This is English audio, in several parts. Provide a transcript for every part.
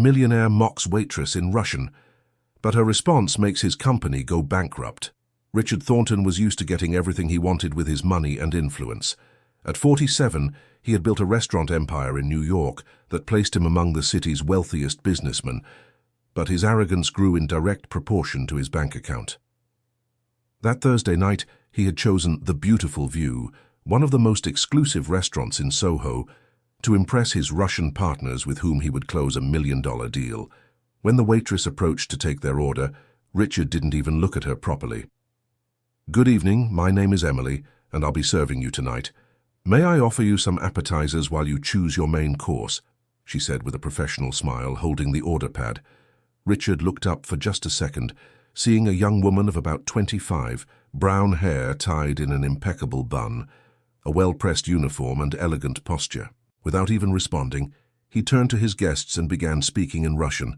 Millionaire mocks Waitress in Russian, but her response makes his company go bankrupt. Richard Thornton was used to getting everything he wanted with his money and influence. At 47, he had built a restaurant empire in New York that placed him among the city's wealthiest businessmen, but his arrogance grew in direct proportion to his bank account. That Thursday night, he had chosen the Beautiful View, one of the most exclusive restaurants in Soho, to impress his Russian partners with whom he would close $1 million deal. When the waitress approached to take their order, Richard didn't even look at her properly. "Good evening, my name is Emily, and I'll be serving you tonight. May I offer you some appetizers while you choose your main course?" she said with a professional smile, holding the order pad. Richard looked up for just a second, seeing a young woman of about 25, brown hair tied in an impeccable bun, a well-pressed uniform and elegant posture. Without even responding, he turned to his guests and began speaking in Russian,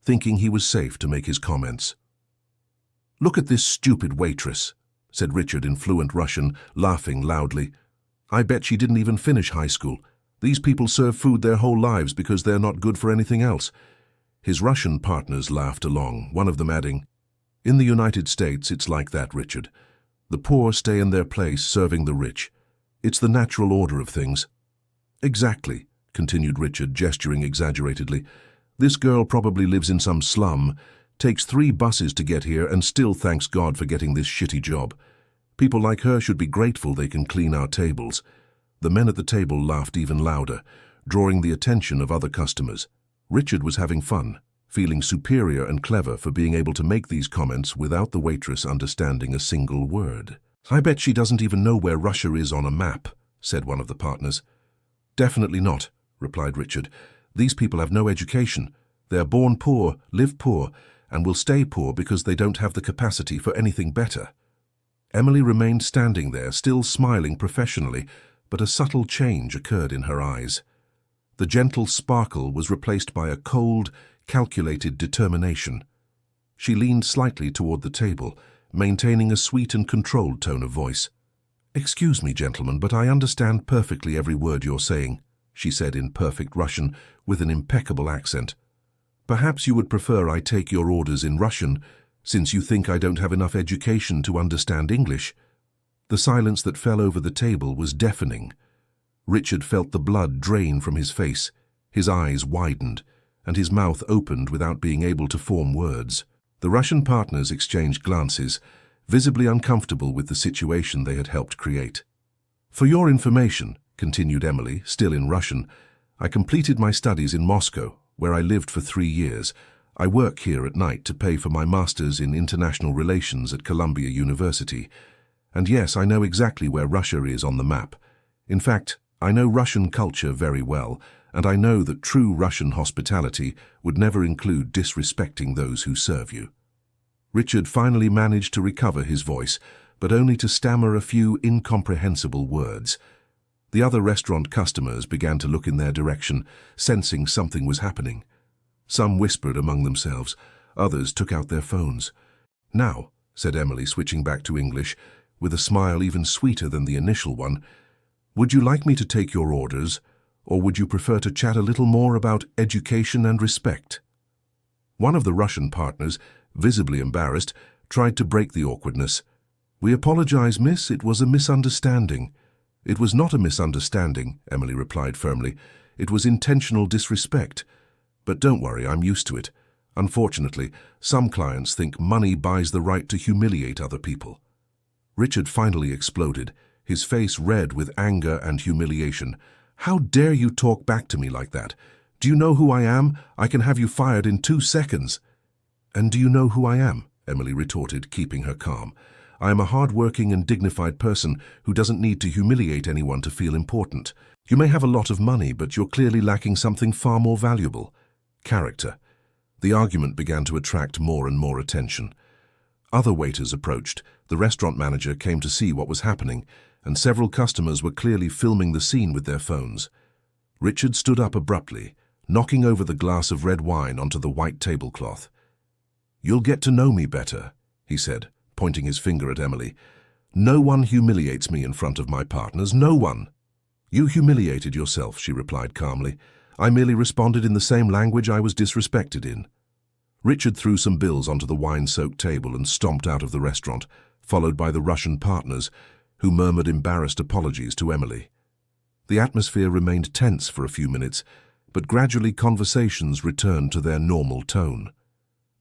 thinking he was safe to make his comments. "Look at this stupid waitress," said Richard in fluent Russian, laughing loudly. "I bet she didn't even finish high school. These people serve food their whole lives because they're not good for anything else." His Russian partners laughed along, one of them adding, "In the United States, it's like that, Richard. The poor stay in their place serving the rich. It's the natural order of things." "Exactly," continued Richard, gesturing exaggeratedly. "This girl probably lives in some slum, takes 3 buses to get here, and still thanks God for getting this shitty job. People like her should be grateful they can clean our tables." The men at the table laughed even louder, drawing the attention of other customers. Richard was having fun, feeling superior and clever for being able to make these comments without the waitress understanding a single word. "I bet she doesn't even know where Russia is on a map," said one of the partners. "Definitely not," replied Richard. "These people have no education. They are born poor, live poor, and will stay poor because they don't have the capacity for anything better." Emily remained standing there, still smiling professionally, but a subtle change occurred in her eyes. The gentle sparkle was replaced by a cold, calculated determination. She leaned slightly toward the table, maintaining a sweet and controlled tone of voice. "Excuse me, gentlemen, but I understand perfectly every word you're saying," she said in perfect Russian with an impeccable accent. "Perhaps you would prefer I take your orders in Russian, since you think I don't have enough education to understand English." The silence that fell over the table was deafening. Richard felt the blood drain from his face, his eyes widened, and his mouth opened without being able to form words. The Russian partners exchanged glances, visibly uncomfortable with the situation they had helped create. "For your information," continued Emily, still in Russian, "I completed my studies in Moscow, where I lived for 3 years. I work here at night to pay for my master's in international relations at Columbia University. And yes, I know exactly where Russia is on the map. In fact, I know Russian culture very well, and I know that true Russian hospitality would never include disrespecting those who serve you." Richard finally managed to recover his voice, but only to stammer a few incomprehensible words. The other restaurant customers began to look in their direction, sensing something was happening. Some whispered among themselves, others took out their phones. "Now," said Emily, switching back to English, with a smile even sweeter than the initial one, "would you like me to take your orders, or would you prefer to chat a little more about education and respect?" One of the Russian partners, visibly embarrassed, tried to break the awkwardness. "We apologize, miss, it was a misunderstanding." "It was not a misunderstanding," Emily replied firmly. "It was intentional disrespect. But don't worry, I'm used to it. Unfortunately, some clients think money buys the right to humiliate other people." Richard finally exploded, his face red with anger and humiliation. "How dare you talk back to me like that? Do you know who I am? I can have you fired in 2 seconds. "And do you know who I am?" Emily retorted, keeping her calm. "I am a hard-working and dignified person who doesn't need to humiliate anyone to feel important. You may have a lot of money, but you're clearly lacking something far more valuable: character." The argument began to attract more and more attention. Other waiters approached, the restaurant manager came to see what was happening, and several customers were clearly filming the scene with their phones. Richard stood up abruptly, knocking over the glass of red wine onto the white tablecloth. "You'll get to know me better," he said, pointing his finger at Emily. "No one humiliates me in front of my partners, no one." "You humiliated yourself," she replied calmly. I merely responded in the same language I was disrespected in. Richard threw some bills onto the wine-soaked table and stomped out of the restaurant, followed by the Russian partners, who murmured embarrassed apologies to Emily. The atmosphere remained tense for a few minutes, but gradually conversations returned to their normal tone.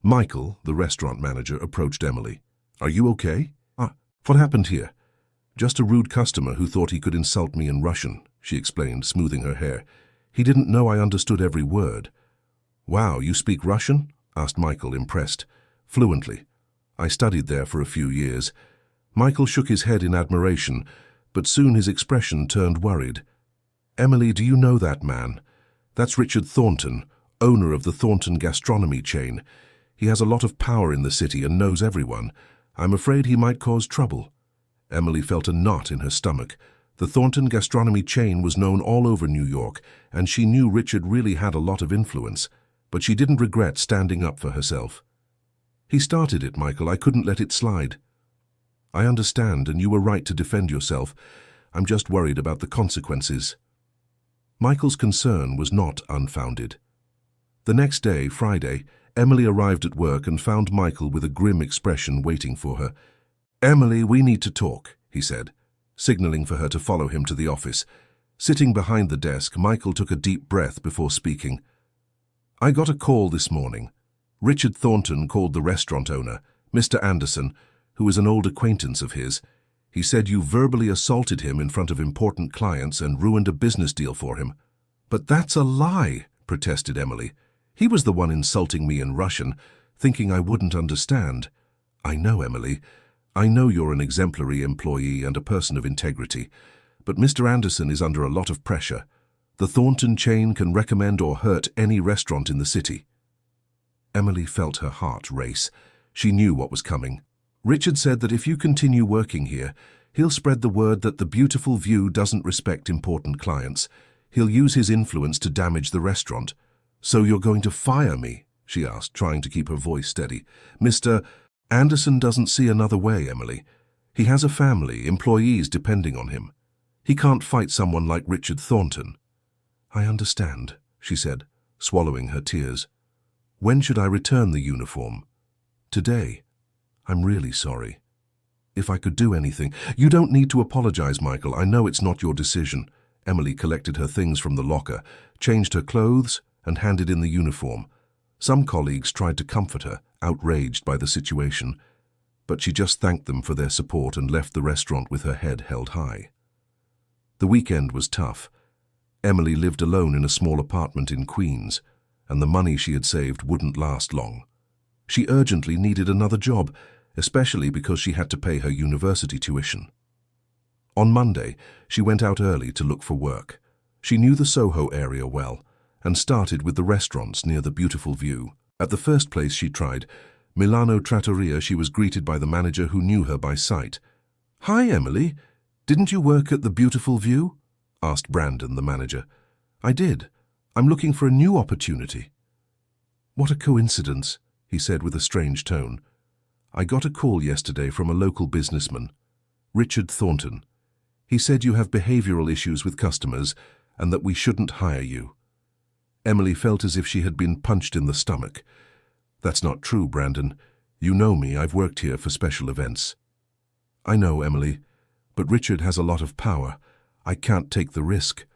Michael, the restaurant manager, approached Emily. "Are you okay?" What happened here?" "Just a rude customer who thought he could insult me in Russian," she explained, smoothing her hair. "He didn't know I understood every word." "Wow, you speak Russian?" asked Michael, impressed. "Fluently. I studied there for a few years." Michael shook his head in admiration, but soon his expression turned worried. "Emily, do you know that man? That's Richard Thornton, owner of the Thornton gastronomy chain. He has a lot of power in the city and knows everyone. I'm afraid he might cause trouble." Emily felt a knot in her stomach. The Thornton gastronomy chain was known all over New York, and she knew Richard really had a lot of influence, but she didn't regret standing up for herself. "He started it, Michael. I couldn't let it slide." "I understand, and you were right to defend yourself. I'm just worried about the consequences." Michael's concern was not unfounded. The next day, Friday, Emily arrived at work and found Michael with a grim expression waiting for her. "Emily, we need to talk," he said, signaling for her to follow him to the office. Sitting behind the desk, Michael took a deep breath before speaking. "I got a call this morning. Richard Thornton called the restaurant owner, Mr. Anderson, who is an old acquaintance of his. He said you verbally assaulted him in front of important clients and ruined a business deal for him." "But that's a lie," protested Emily. "He was the one insulting me in Russian, thinking I wouldn't understand." "I know, Emily. I know you're an exemplary employee and a person of integrity, but Mr. Anderson is under a lot of pressure. The Thornton chain can recommend or hurt any restaurant in the city." Emily felt her heart race. She knew what was coming. "Richard said that if you continue working here, he'll spread the word that the Beautiful View doesn't respect important clients. He'll use his influence to damage the restaurant." "So you're going to fire me?" she asked, trying to keep her voice steady. "Mr. Anderson doesn't see another way, Emily. He has a family, employees depending on him. He can't fight someone like Richard Thornton." "I understand," she said, swallowing her tears. "When should I return the uniform?" "Today. I'm really sorry. If I could do anything—" "You don't need to apologize, Michael. I know it's not your decision." Emily collected her things from the locker, changed her clothes, and handed in the uniform. Some colleagues tried to comfort her, outraged by the situation, but she just thanked them for their support and left the restaurant with her head held high. The weekend was tough. Emily lived alone in a small apartment in Queens, and the money she had saved wouldn't last long. She urgently needed another job, especially because she had to pay her university tuition. On Monday, she went out early to look for work. She knew the Soho area well, and started with the restaurants near the Beautiful View. At the first place she tried, Milano Trattoria, she was greeted by the manager who knew her by sight. "Hi, Emily. Didn't you work at the Beautiful View?" asked Brandon, the manager. "I did. I'm looking for a new opportunity." "What a coincidence," he said with a strange tone. "I got a call yesterday from a local businessman, Richard Thornton. He said you have behavioral issues with customers and that we shouldn't hire you." Emily felt as if she had been punched in the stomach. "That's not true, Brandon. You know me. I've worked here for special events." "I know, Emily, but Richard has a lot of power. I can't take the risk."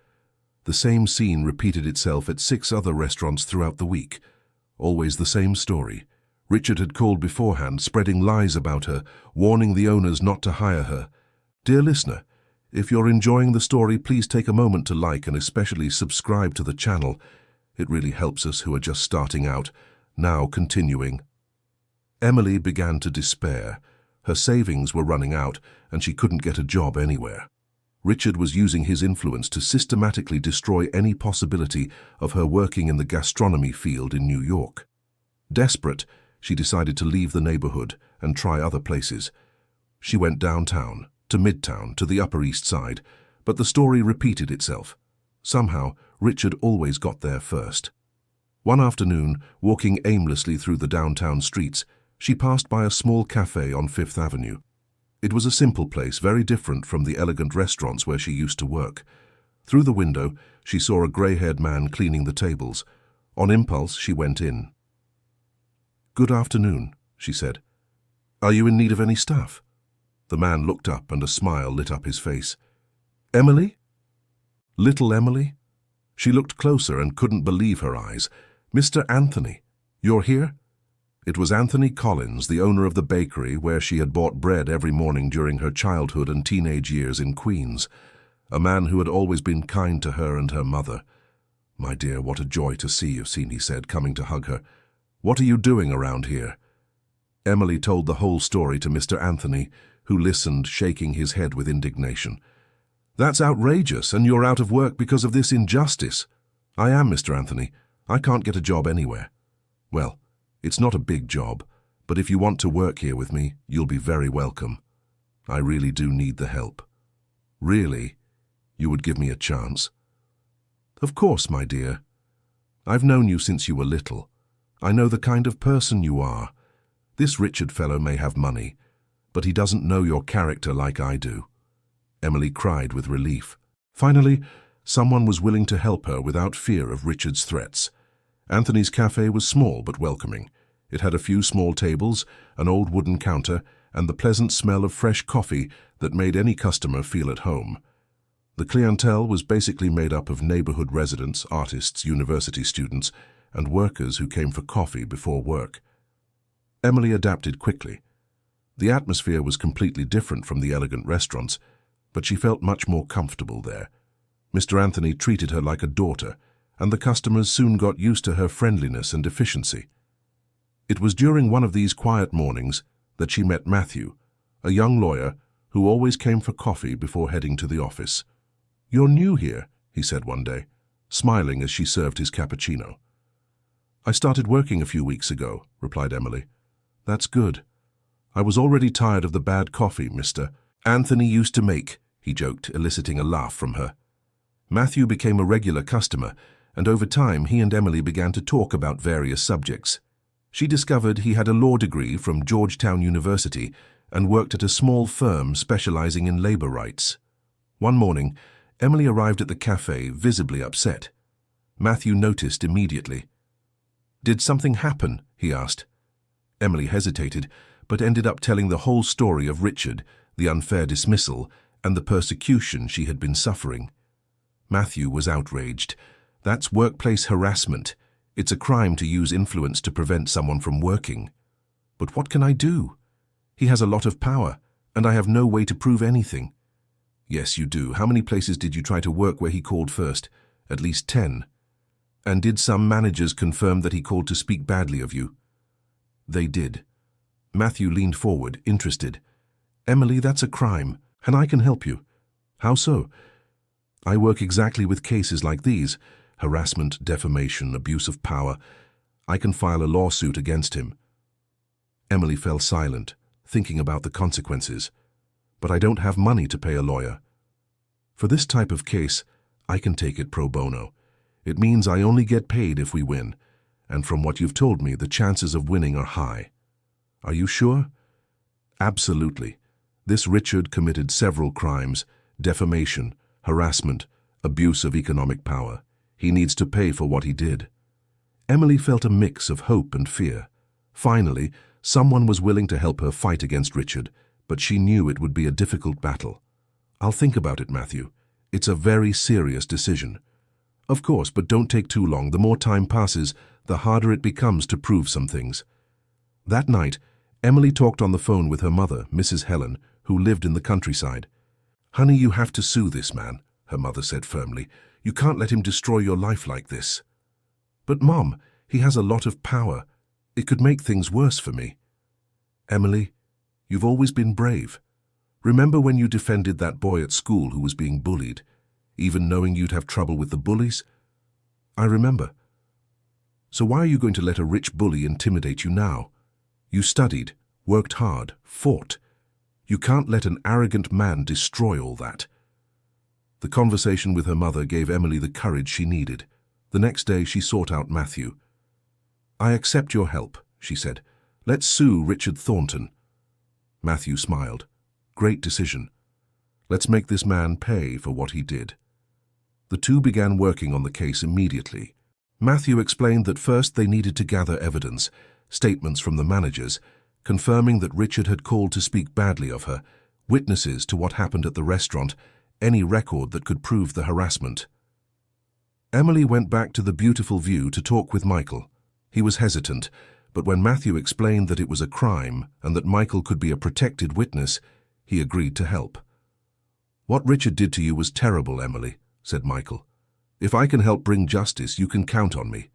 The same scene repeated itself at 6 other restaurants throughout the week. Always the same story. Richard had called beforehand, spreading lies about her, warning the owners not to hire her. Dear listener, if you're enjoying the story, please take a moment to like and especially subscribe to the channel. It really helps us who are just starting out. Now continuing. Emily began to despair. Her savings were running out, and she couldn't get a job anywhere. Richard was using his influence to systematically destroy any possibility of her working in the gastronomy field in New York. Desperate, she decided to leave the neighborhood and try other places. She went downtown, to Midtown, to the Upper East Side, but the story repeated itself. Somehow, Richard always got there first. One afternoon, walking aimlessly through the downtown streets, she passed by a small cafe on Fifth Avenue. It was a simple place, very different from the elegant restaurants where she used to work. Through the window, she saw a grey-haired man cleaning the tables. On impulse, she went in. "Good afternoon," she said. "Are you in need of any staff?" The man looked up and a smile lit up his face. "Emily? Little Emily?" She looked closer and couldn't believe her eyes. "Mr. Anthony, you're here?" It was Anthony Collins, the owner of the bakery where she had bought bread every morning during her childhood and teenage years in Queens. A man who had always been kind to her and her mother. "My dear, what a joy to see you," he said, coming to hug her. "What are you doing around here?" Emily told the whole story to Mr. Anthony, who listened, shaking his head with indignation. "That's outrageous, and you're out of work because of this injustice." "I am, Mr. Anthony. I can't get a job anywhere." "Well, it's not a big job, but if you want to work here with me, you'll be very welcome. I really do need the help." "Really? You would give me a chance?" "Of course, my dear. I've known you since you were little. I know the kind of person you are. This Richard fellow may have money, but he doesn't know your character like I do." Emily cried with relief. Finally, someone was willing to help her without fear of Richard's threats. Anthony's cafe was small but welcoming. It had a few small tables, an old wooden counter, and the pleasant smell of fresh coffee that made any customer feel at home. The clientele was basically made up of neighborhood residents, artists, university students, and workers who came for coffee before work. Emily adapted quickly. The atmosphere was completely different from the elegant restaurants, but she felt much more comfortable there. Mr. Anthony treated her like a daughter, and the customers soon got used to her friendliness and efficiency. It was during one of these quiet mornings that she met Matthew, a young lawyer who always came for coffee before heading to the office. "You're new here," he said one day, smiling as she served his cappuccino. "I started working a few weeks ago," replied Emily. "That's good. I was already tired of the bad coffee Mr. Anthony used to make," he joked, eliciting a laugh from her. Matthew became a regular customer, and over time he and Emily began to talk about various subjects. She discovered he had a law degree from Georgetown University and worked at a small firm specializing in labor rights. One morning, Emily arrived at the cafe visibly upset. Matthew noticed immediately. "Did something happen?" he asked. Emily hesitated, but ended up telling the whole story of Richard, the unfair dismissal, and the persecution she had been suffering. Matthew was outraged. "That's workplace harassment. It's a crime to use influence to prevent someone from working." "But what can I do? He has a lot of power, and I have no way to prove anything." "Yes, you do. How many places did you try to work where he called first?" "At least 10. "And did some managers confirm that he called to speak badly of you?" "They did." Matthew leaned forward, interested. "Emily, that's a crime, and I can help you." "How so?" "I work exactly with cases like these: harassment, defamation, abuse of power. I can file a lawsuit against him." Emily fell silent, thinking about the consequences. "But I don't have money to pay a lawyer." "For this type of case, I can take it pro bono. It means I only get paid if we win, and from what you've told me, the chances of winning are high." "Are you sure?" "Absolutely. This Richard committed several crimes: defamation, harassment, abuse of economic power. He needs to pay for what he did." Emily felt a mix of hope and fear. Finally, someone was willing to help her fight against Richard, but she knew it would be a difficult battle. "I'll think about it, Matthew. It's a very serious decision." "Of course, but don't take too long. The more time passes, the harder it becomes to prove some things." That night, Emily talked on the phone with her mother, Mrs. Helen, who lived in the countryside. "Honey, you have to sue this man," her mother said firmly. "You can't let him destroy your life like this." "But, Mom, he has a lot of power. It could make things worse for me." "Emily, you've always been brave. Remember when you defended that boy at school who was being bullied, even knowing you'd have trouble with the bullies?" "I remember." "So why are you going to let a rich bully intimidate you now? You studied, worked hard, fought. You can't let an arrogant man destroy all that." The conversation with her mother gave Emily the courage she needed. The next day she sought out Matthew. "I accept your help," she said. "Let's sue Richard Thornton." Matthew smiled. "Great decision. Let's make this man pay for what he did." The two began working on the case immediately. Matthew explained that first they needed to gather evidence, statements from the managers, confirming that Richard had called to speak badly of her, witnesses to what happened at the restaurant, any record that could prove the harassment. Emily went back to the beautiful view to talk with Michael. He was hesitant, but when Matthew explained that it was a crime and that Michael could be a protected witness, he agreed to help. "What Richard did to you was terrible, Emily," said Michael. "If I can help bring justice, you can count on me."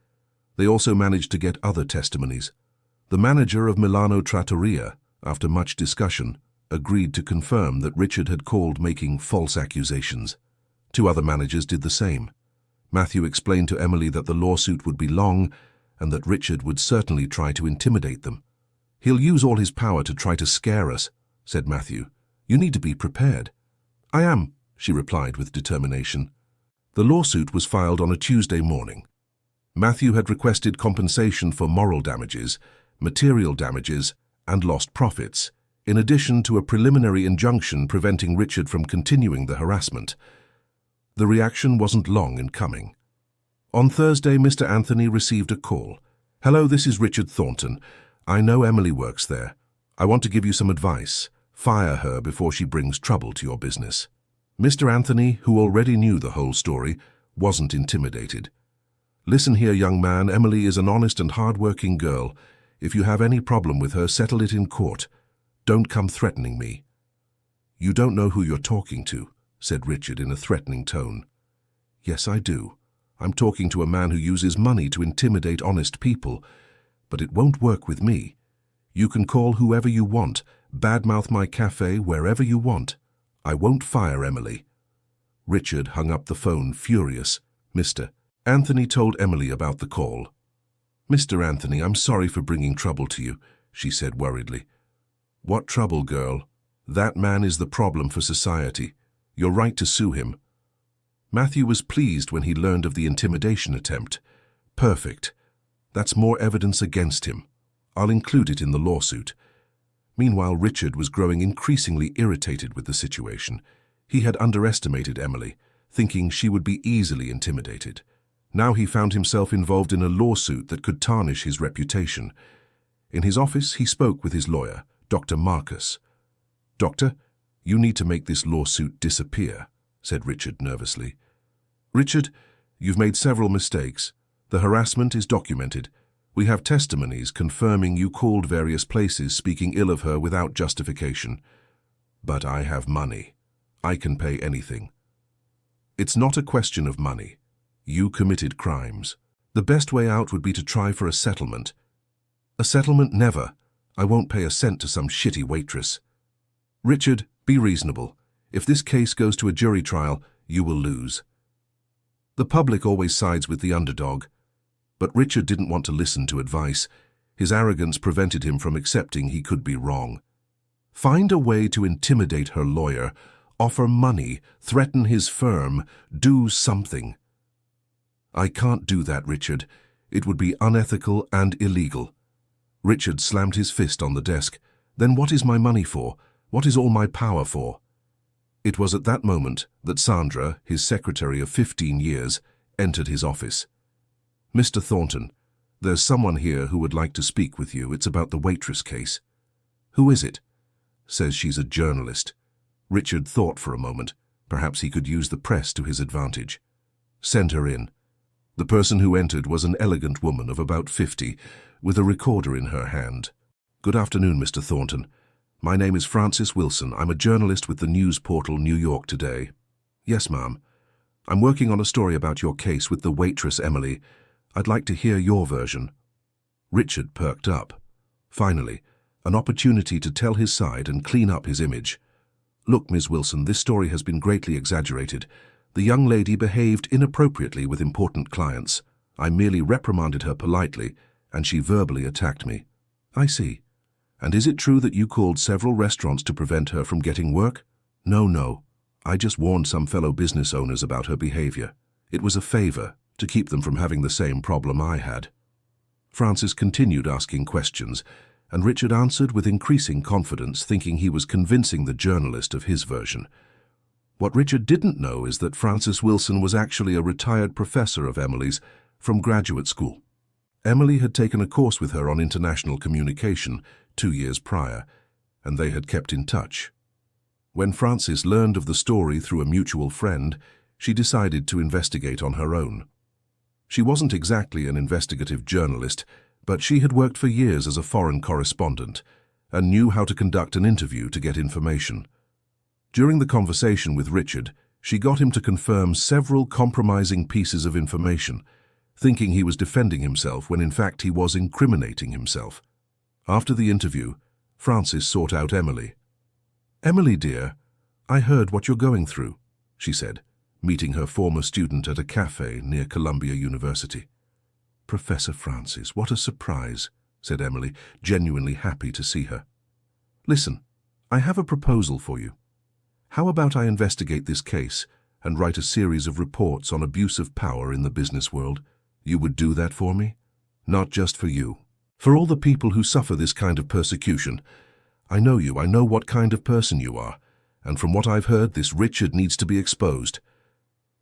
They also managed to get other testimonies. The manager of Milano Trattoria, after much discussion, agreed to confirm that Richard had called making false accusations. 2 other managers did the same. Matthew explained to Emily that the lawsuit would be long and that Richard would certainly try to intimidate them. "He'll use all his power to try to scare us," said Matthew. "You need to be prepared." "I am," she replied with determination. The lawsuit was filed on a Tuesday morning. Matthew had requested compensation for moral damages, material damages, and lost profits, in addition to a preliminary injunction preventing Richard from continuing the harassment. The reaction wasn't long in coming. On Thursday, Mr. Anthony received a call. "Hello, this is Richard Thornton. I know Emily works there. I want to give you some advice. Fire her before she brings trouble to your business." Mr. Anthony, who already knew the whole story, wasn't intimidated. "Listen here, young man, Emily is an honest and hard-working girl. If you have any problem with her, settle it in court. Don't come threatening me." "You don't know who you're talking to," said Richard in a threatening tone. "Yes, I do. I'm talking to a man who uses money to intimidate honest people, but it won't work with me. You can call whoever you want, badmouth my cafe wherever you want. I won't fire Emily." Richard hung up the phone, furious. "Mr. Anthony told Emily about the call." "Mr. Anthony, I'm sorry for bringing trouble to you," she said worriedly. "What trouble, girl? That man is the problem for society. You're right to sue him." Matthew was pleased when he learned of the intimidation attempt. "Perfect. That's more evidence against him. I'll include it in the lawsuit." Meanwhile, Richard was growing increasingly irritated with the situation. He had underestimated Emily, thinking she would be easily intimidated. Now he found himself involved in a lawsuit that could tarnish his reputation. In his office, he spoke with his lawyer, Dr. Marcus. "Doctor, you need to make this lawsuit disappear," said Richard nervously. "Richard, you've made several mistakes. The harassment is documented. We have testimonies confirming you called various places speaking ill of her without justification. But I have money. I can pay anything." "It's not a question of money. You committed crimes. The best way out would be to try for a settlement." "A settlement? Never. I won't pay a cent to some shitty waitress." "Richard, be reasonable. If this case goes to a jury trial, you will lose." The public always sides with the underdog. But Richard didn't want to listen to advice. His arrogance prevented him from accepting he could be wrong. Find a way to intimidate her lawyer, offer money, threaten his firm, do something. "I can't do that, Richard. It would be unethical and illegal." Richard slammed his fist on the desk. "Then what is my money for? What is all my power for?" It was at that moment that Sandra, his secretary of 15 years, entered his office. "Mr. Thornton, there's someone here who would like to speak with you. It's about the Waitress case." "Who is it?" "Says she's a journalist." Richard thought for a moment. Perhaps he could use the press to his advantage. "Send her in." The person who entered was an elegant woman of about 50, with a recorder in her hand. "Good afternoon, Mr. Thornton. My name is Francis Wilson. I'm a journalist with the news portal New York Today." "Yes, ma'am. I'm working on a story about your case with the waitress Emily. I'd like to hear your version." Richard perked up. Finally, an opportunity to tell his side and clean up his image. "Look, Ms. Wilson, this story has been greatly exaggerated. The young lady behaved inappropriately with important clients. I merely reprimanded her politely, and she verbally attacked me." "I see. And is it true that you called several restaurants to prevent her from getting work?" No. I just warned some fellow business owners about her behavior. It was a favor, to keep them from having the same problem I had." Francis continued asking questions, and Richard answered with increasing confidence, thinking he was convincing the journalist of his version. What Richard didn't know is that Francis Wilson was actually a retired professor of Emily's from graduate school. Emily had taken a course with her on international communication 2 years prior, and they had kept in touch. When Francis learned of the story through a mutual friend, she decided to investigate on her own. She wasn't exactly an investigative journalist, but she had worked for years as a foreign correspondent and knew how to conduct an interview to get information. During the conversation with Richard, she got him to confirm several compromising pieces of information, thinking he was defending himself when in fact he was incriminating himself. After the interview, Francis sought out Emily. "Emily, dear, I heard what you're going through," she said, meeting her former student at a cafe near Columbia University. "Professor Francis, what a surprise," said Emily, genuinely happy to see her. "Listen, I have a proposal for you. How about I investigate this case and write a series of reports on abuse of power in the business world? You would do that for me? Not just for you. For all the people who suffer this kind of persecution. I know you, I know what kind of person you are, and from what I've heard, this Richard needs to be exposed.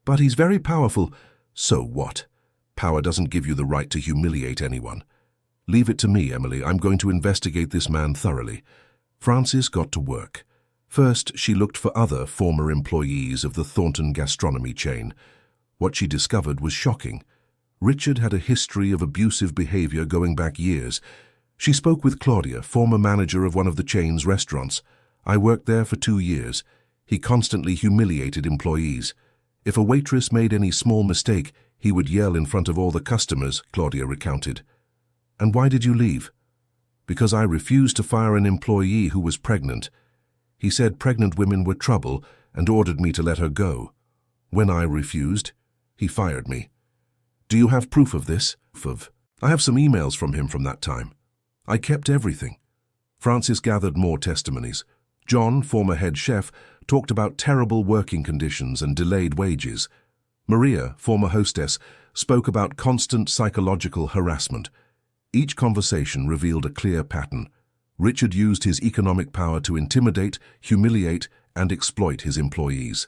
But he's very powerful. So what? Power doesn't give you the right to humiliate anyone. Leave it to me, Emily. I'm going to investigate this man thoroughly." Francis got to work. First, she looked for other former employees of the Thornton gastronomy chain. What she discovered was shocking. Richard had a history of abusive behavior going back years. She spoke with Claudia, former manager of one of the chain's restaurants. "I worked there for 2 years. He constantly humiliated employees. If a waitress made any small mistake, he would yell in front of all the customers," Claudia recounted. "And why did you leave?" "Because I refused to fire an employee who was pregnant. He said pregnant women were trouble and ordered me to let her go. When I refused, he fired me." "Do you have proof of this?" "I have some emails from him from that time. I kept everything." Francis gathered more testimonies. John, former head chef, talked about terrible working conditions and delayed wages. Maria, former hostess, spoke about constant psychological harassment. Each conversation revealed a clear pattern. Richard used his economic power to intimidate, humiliate, and exploit his employees.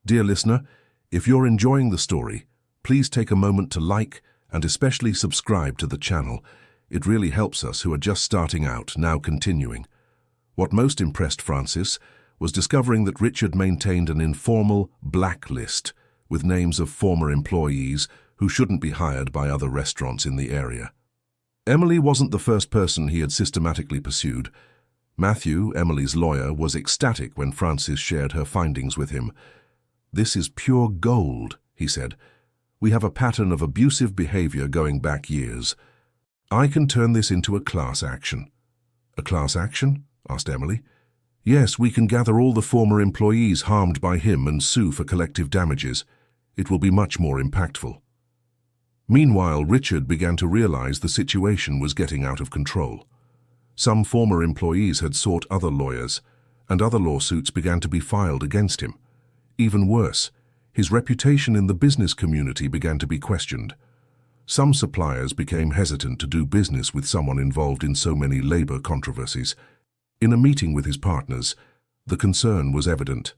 Dear listener, if you're enjoying the story, please take a moment to like and especially subscribe to the channel. It really helps us who are just starting out, now continuing. What most impressed Francis was discovering that Richard maintained an informal blacklist with names of former employees who shouldn't be hired by other restaurants in the area. Emily wasn't the first person he had systematically pursued. Matthew, Emily's lawyer, was ecstatic when Francis shared her findings with him. "This is pure gold," he said. "We have a pattern of abusive behavior going back years. I can turn this into a class action." "A class action?" asked Emily. "Yes, we can gather all the former employees harmed by him and sue for collective damages. It will be much more impactful." Meanwhile, Richard began to realize the situation was getting out of control. Some former employees had sought other lawyers, and other lawsuits began to be filed against him. Even worse, his reputation in the business community began to be questioned. Some suppliers became hesitant to do business with someone involved in so many labor controversies. In a meeting with his partners, the concern was evident.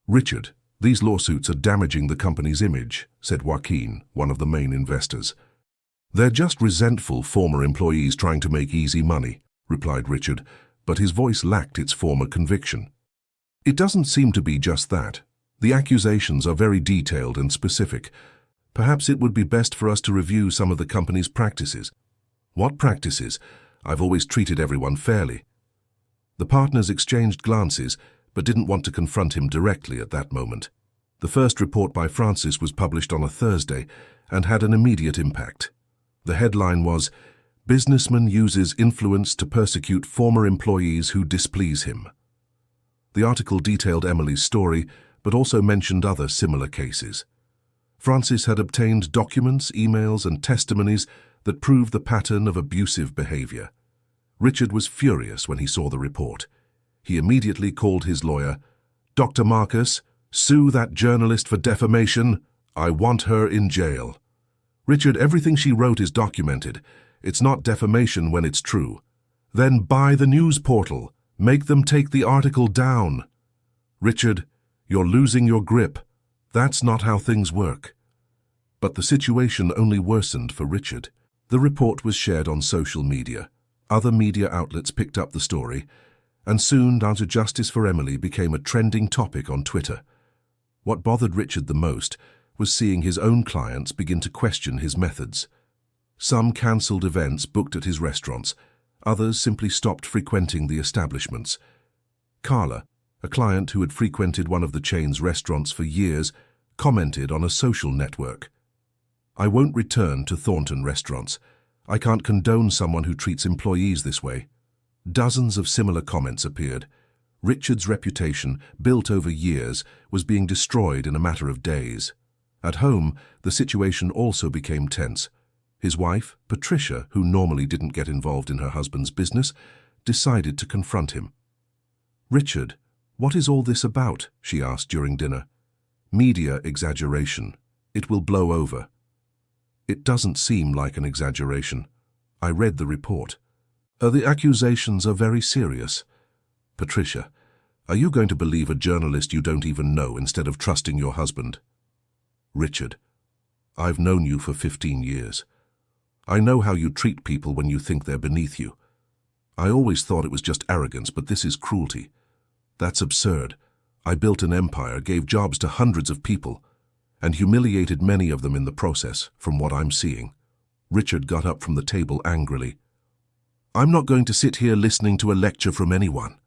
"Richard, these lawsuits are damaging the company's image," said Joaquin, one of the main investors. "They're just resentful former employees trying to make easy money," replied Richard, but his voice lacked its former conviction. "It doesn't seem to be just that. The accusations are very detailed and specific. Perhaps it would be best for us to review some of the company's practices." "What practices? I've always treated everyone fairly." The partners exchanged glances, but didn't want to confront him directly at that moment. The first report by Francis was published on a Thursday and had an immediate impact. The headline was, "Businessman uses influence to persecute former employees who displease him." The article detailed Emily's story, but also mentioned other similar cases. Francis had obtained documents, emails, and testimonies that proved the pattern of abusive behavior. Richard was furious when he saw the report. He immediately called his lawyer. "Dr. Marcus, sue that journalist for defamation. I want her in jail." "Richard, everything she wrote is documented. It's not defamation when it's true." "Then buy the news portal. Make them take the article down." "Richard, You're losing your grip. That's not how things work." But the situation only worsened for Richard. The report was shared on social media. Other media outlets picked up the story, and soon Down to Justice for Emily became a trending topic on Twitter. What bothered Richard the most was seeing his own clients begin to question his methods. Some cancelled events booked at his restaurants, others simply stopped frequenting the establishments. Carla, a client who had frequented one of the chain's restaurants for years, commented on a social network, "I won't return to Thornton restaurants. I can't condone someone who treats employees this way." Dozens of similar comments appeared. Richard's reputation, built over years, was being destroyed in a matter of days. At home, the situation also became tense. His wife, Patricia, who normally didn't get involved in her husband's business, decided to confront him. "Richard, what is all this about?" she asked during dinner. "Media exaggeration. It will blow over." "It doesn't seem like an exaggeration. I read the report. The accusations are very serious." "Patricia, are you going to believe a journalist you don't even know instead of trusting your husband?" "Richard, I've known you for 15 years. I know how you treat people when you think they're beneath you. I always thought it was just arrogance, but this is cruelty. That's absurd. I built an empire, gave jobs to hundreds of people, and humiliated many of them in the process, from what I'm seeing." Richard got up from the table angrily. "I'm not going to sit here listening to a lecture from anyone."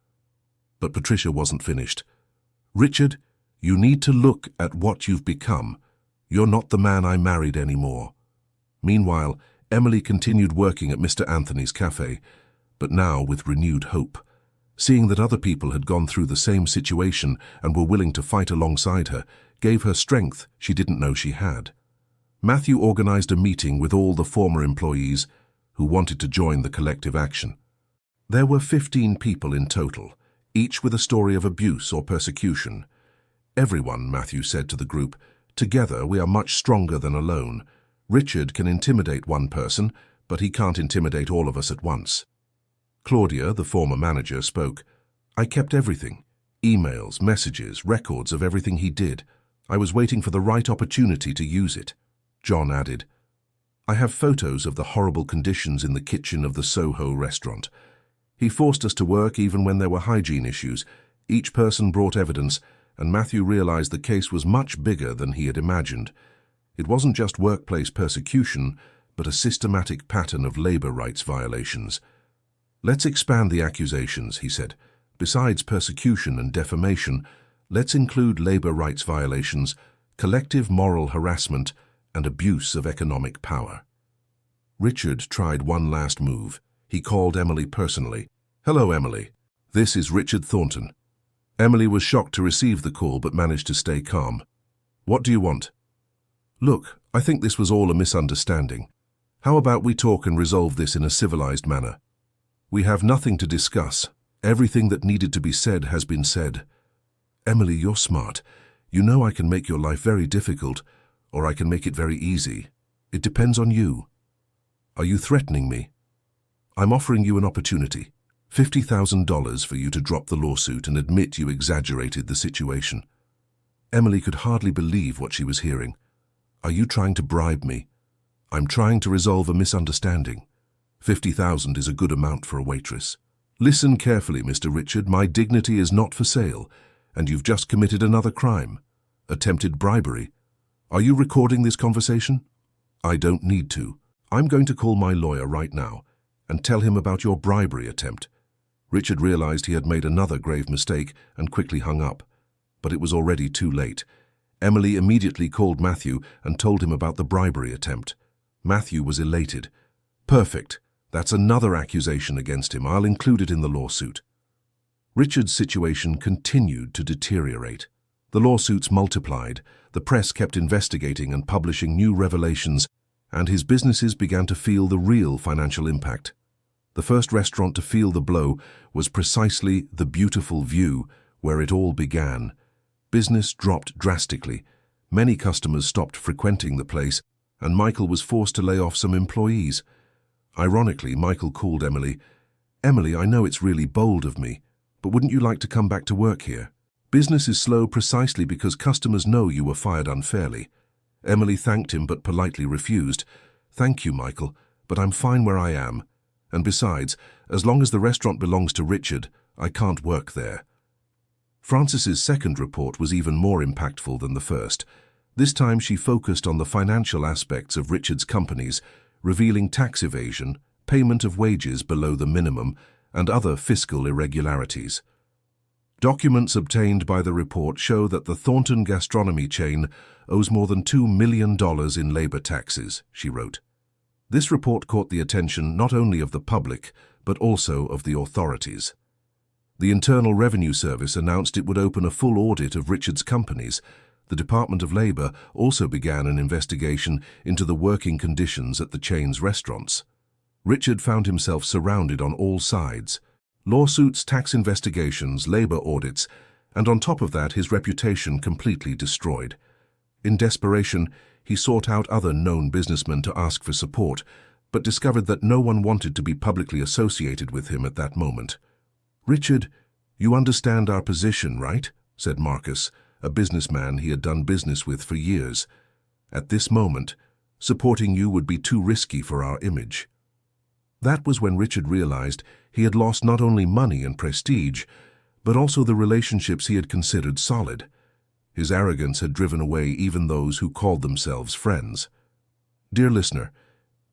But Patricia wasn't finished. "Richard, you need to look at what you've become. You're not the man I married anymore." Meanwhile, Emily continued working at Mr. Anthony's cafe, but now with renewed hope. Seeing that other people had gone through the same situation and were willing to fight alongside her gave her strength she didn't know she had. Matthew organized a meeting with all the former employees who wanted to join the collective action. There were 15 people in total, each with a story of abuse or persecution. "Everyone," Matthew said to the group, "together we are much stronger than alone. Richard can intimidate one person, but he can't intimidate all of us at once." Claudia, the former manager, spoke. "I kept everything. Emails, messages, records of everything he did. I was waiting for the right opportunity to use it." John added, "I have photos of the horrible conditions in the kitchen of the Soho restaurant. He forced us to work even when there were hygiene issues. Each person brought evidence, and Matthew realized the case was much bigger than he had imagined. It wasn't just workplace persecution, but a systematic pattern of labor rights violations. "Let's expand the accusations," he said. "Besides persecution and defamation, let's include labor rights violations, collective moral harassment, and abuse of economic power." Richard tried one last move. He called Emily personally. "Hello, Emily. This is Richard Thornton." Emily was shocked to receive the call but managed to stay calm. "What do you want?" "Look, I think this was all a misunderstanding. How about we talk and resolve this in a civilized manner? We have nothing to discuss. Everything that needed to be said has been said." "Emily, you're smart. You know I can make your life very difficult, or I can make it very easy. It depends on you." "Are you threatening me?" "I'm offering you an opportunity. $50,000 for you to drop the lawsuit and admit you exaggerated the situation." Emily could hardly believe what she was hearing. "Are you trying to bribe me?" "I'm trying to resolve a misunderstanding. 50,000 is a good amount for a waitress." "Listen carefully, Mr. Richard. My dignity is not for sale, and you've just committed another crime. Attempted bribery. Are you recording this conversation?" "I don't need to. I'm going to call my lawyer right now and tell him about your bribery attempt." Richard realized he had made another grave mistake and quickly hung up. But it was already too late. Emily immediately called Matthew and told him about the bribery attempt. Matthew was elated. "Perfect. That's another accusation against him. I'll include it in the lawsuit." Richard's situation continued to deteriorate. The lawsuits multiplied, the press kept investigating and publishing new revelations, and his businesses began to feel the real financial impact. The first restaurant to feel the blow was precisely the Beautiful View, where it all began. Business dropped drastically. Many customers stopped frequenting the place, and Michael was forced to lay off some employees. Ironically, Michael called Emily. "Emily, I know it's really bold of me, but wouldn't you like to come back to work here?" Business is slow precisely because customers know you were fired unfairly. Emily thanked him but politely refused. Thank you, Michael, but I'm fine where I am. And besides, as long as the restaurant belongs to Richard, I can't work there. Frances's second report was even more impactful than the first. This time she focused on the financial aspects of Richard's companies, revealing tax evasion, payment of wages below the minimum, and other fiscal irregularities. Documents obtained by the report show that the Thornton gastronomy chain owes more than $2 million in labor taxes, she wrote. This report caught the attention not only of the public, but also of the authorities. The Internal Revenue Service announced it would open a full audit of Richard's companies. The Department of Labor also began an investigation into the working conditions at the chain's restaurants. Richard found himself surrounded on all sides. Lawsuits, tax investigations, labor audits, and on top of that his reputation completely destroyed. In desperation, he sought out other known businessmen to ask for support, but discovered that no one wanted to be publicly associated with him at that moment. "Richard, you understand our position, right?" said Marcus, a businessman he had done business with for years. "At this moment, supporting you would be too risky for our image." That was when Richard realized he had lost not only money and prestige, but also the relationships he had considered solid. His arrogance had driven away even those who called themselves friends. Dear listener,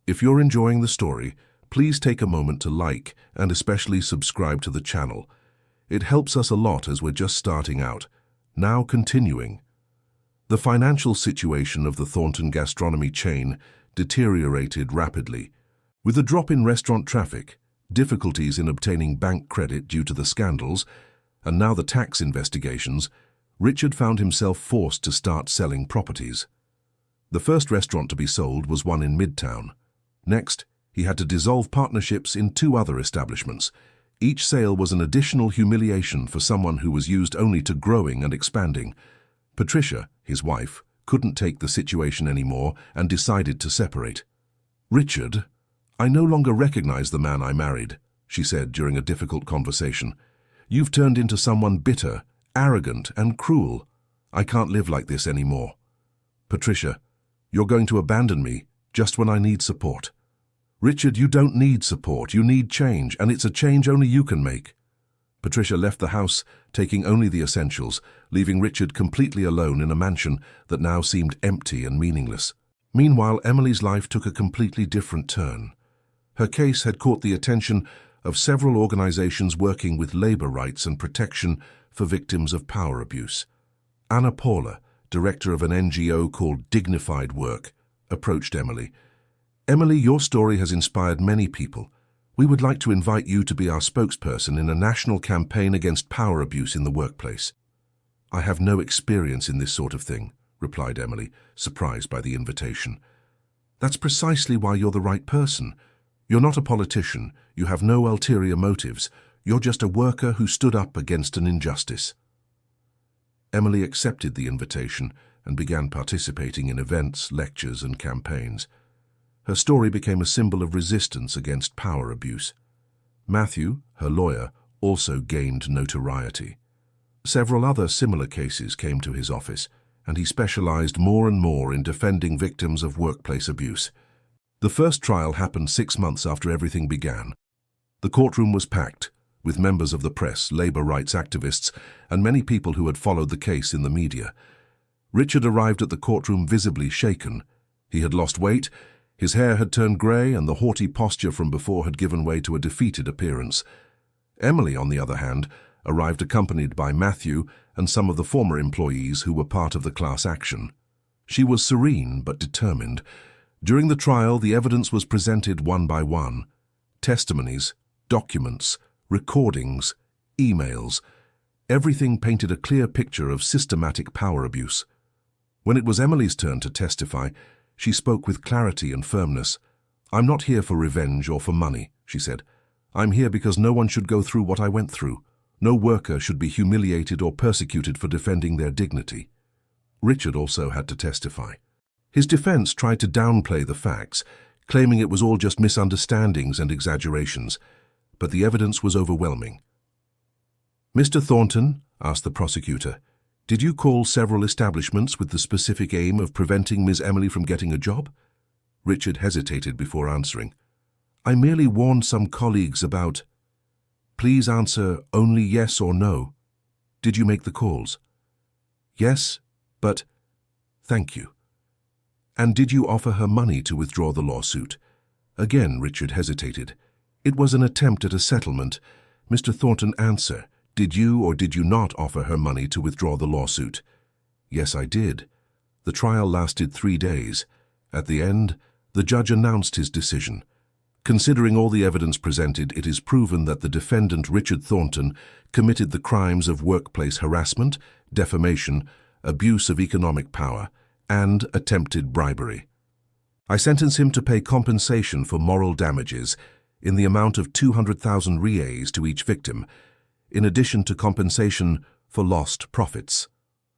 if you're enjoying the story, please take a moment to like and especially subscribe to the channel. It helps us a lot as we're just starting out. Now continuing. The financial situation of the Thornton gastronomy chain deteriorated rapidly. With a drop in restaurant traffic, difficulties in obtaining bank credit due to the scandals, and now the tax investigations, Richard found himself forced to start selling properties. The first restaurant to be sold was one in Midtown. Next, he had to dissolve partnerships in 2 other establishments. Each sale was an additional humiliation for someone who was used only to growing and expanding. Patricia, his wife, couldn't take the situation anymore and decided to separate. "Richard, I no longer recognize the man I married," she said during a difficult conversation. "You've turned into someone bitter, arrogant, and cruel. I can't live like this anymore. Patricia, you're going to abandon me just when I need support." "Richard, you don't need support. You need change, and it's a change only you can make." Patricia left the house, taking only the essentials, leaving Richard completely alone in a mansion that now seemed empty and meaningless. Meanwhile, Emily's life took a completely different turn. Her case had caught the attention of several organizations working with labor rights and protection for victims of power abuse. Anna Paula, director of an NGO called Dignified Work, approached Emily. "Emily, your story has inspired many people. We would like to invite you to be our spokesperson in a national campaign against power abuse in the workplace." "I have no experience in this sort of thing," replied Emily, surprised by the invitation. "That's precisely why you're the right person. You're not a politician, you have no ulterior motives, you're just a worker who stood up against an injustice." Emily accepted the invitation and began participating in events, lectures, and campaigns. Her story became a symbol of resistance against power abuse. Matthew, her lawyer, also gained notoriety. Several other similar cases came to his office, and he specialized more and more in defending victims of workplace abuse. The first trial happened 6 months after everything began. The courtroom was packed, with members of the press, labor rights activists, and many people who had followed the case in the media. Richard arrived at the courtroom visibly shaken. He had lost weight, his hair had turned grey, and the haughty posture from before had given way to a defeated appearance. Emily, on the other hand, arrived accompanied by Matthew and some of the former employees who were part of the class action. She was serene but determined. During the trial, the evidence was presented one by one. Testimonies, documents, recordings, emails. Everything painted a clear picture of systematic power abuse. When it was Emily's turn to testify, she spoke with clarity and firmness. "I'm not here for revenge or for money," she said. "I'm here because no one should go through what I went through. No worker should be humiliated or persecuted for defending their dignity." Richard also had to testify. His defense tried to downplay the facts, claiming it was all just misunderstandings and exaggerations, but the evidence was overwhelming. "Mr. Thornton, asked the prosecutor. "Did you call several establishments with the specific aim of preventing Miss Emily from getting a job?" Richard hesitated before answering. "I merely warned some colleagues about—" "Please answer only yes or no. Did you make the calls?" "Yes, but—" "Thank you." "And did you offer her money to withdraw the lawsuit?" Again, Richard hesitated. "It was an attempt at a settlement. Mr. Thornton, answer. Did you or did you not offer her money to withdraw the lawsuit?" "Yes, I did." The trial lasted 3 days. At the end, the judge announced his decision. Considering all the evidence presented, it is proven that the defendant, Richard Thornton, committed the crimes of workplace harassment, defamation, abuse of economic power, and attempted bribery. I sentence him to pay compensation for moral damages in the amount of 200,000 reais to each victim, in addition to compensation for lost profits.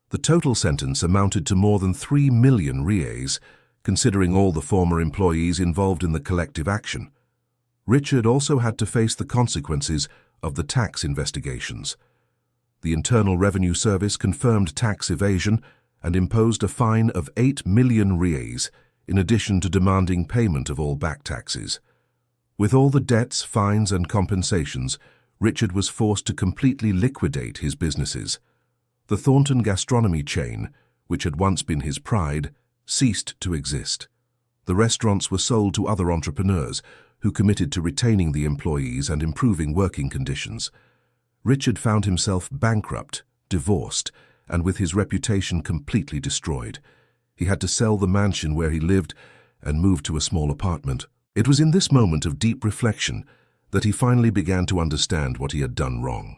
The total sentence amounted to more than 3 million reais, considering all the former employees involved in the collective action. Richard also had to face the consequences of the tax investigations. The Internal Revenue Service confirmed tax evasion and imposed a fine of 8 million reais, in addition to demanding payment of all back taxes. With all the debts, fines, and compensations, Richard was forced to completely liquidate his businesses. The Thornton gastronomy chain, which had once been his pride, ceased to exist. The restaurants were sold to other entrepreneurs who committed to retaining the employees and improving working conditions. Richard found himself bankrupt, divorced, and with his reputation completely destroyed. He had to sell the mansion where he lived and move to a small apartment. It was in this moment of deep reflection that he finally began to understand what he had done wrong.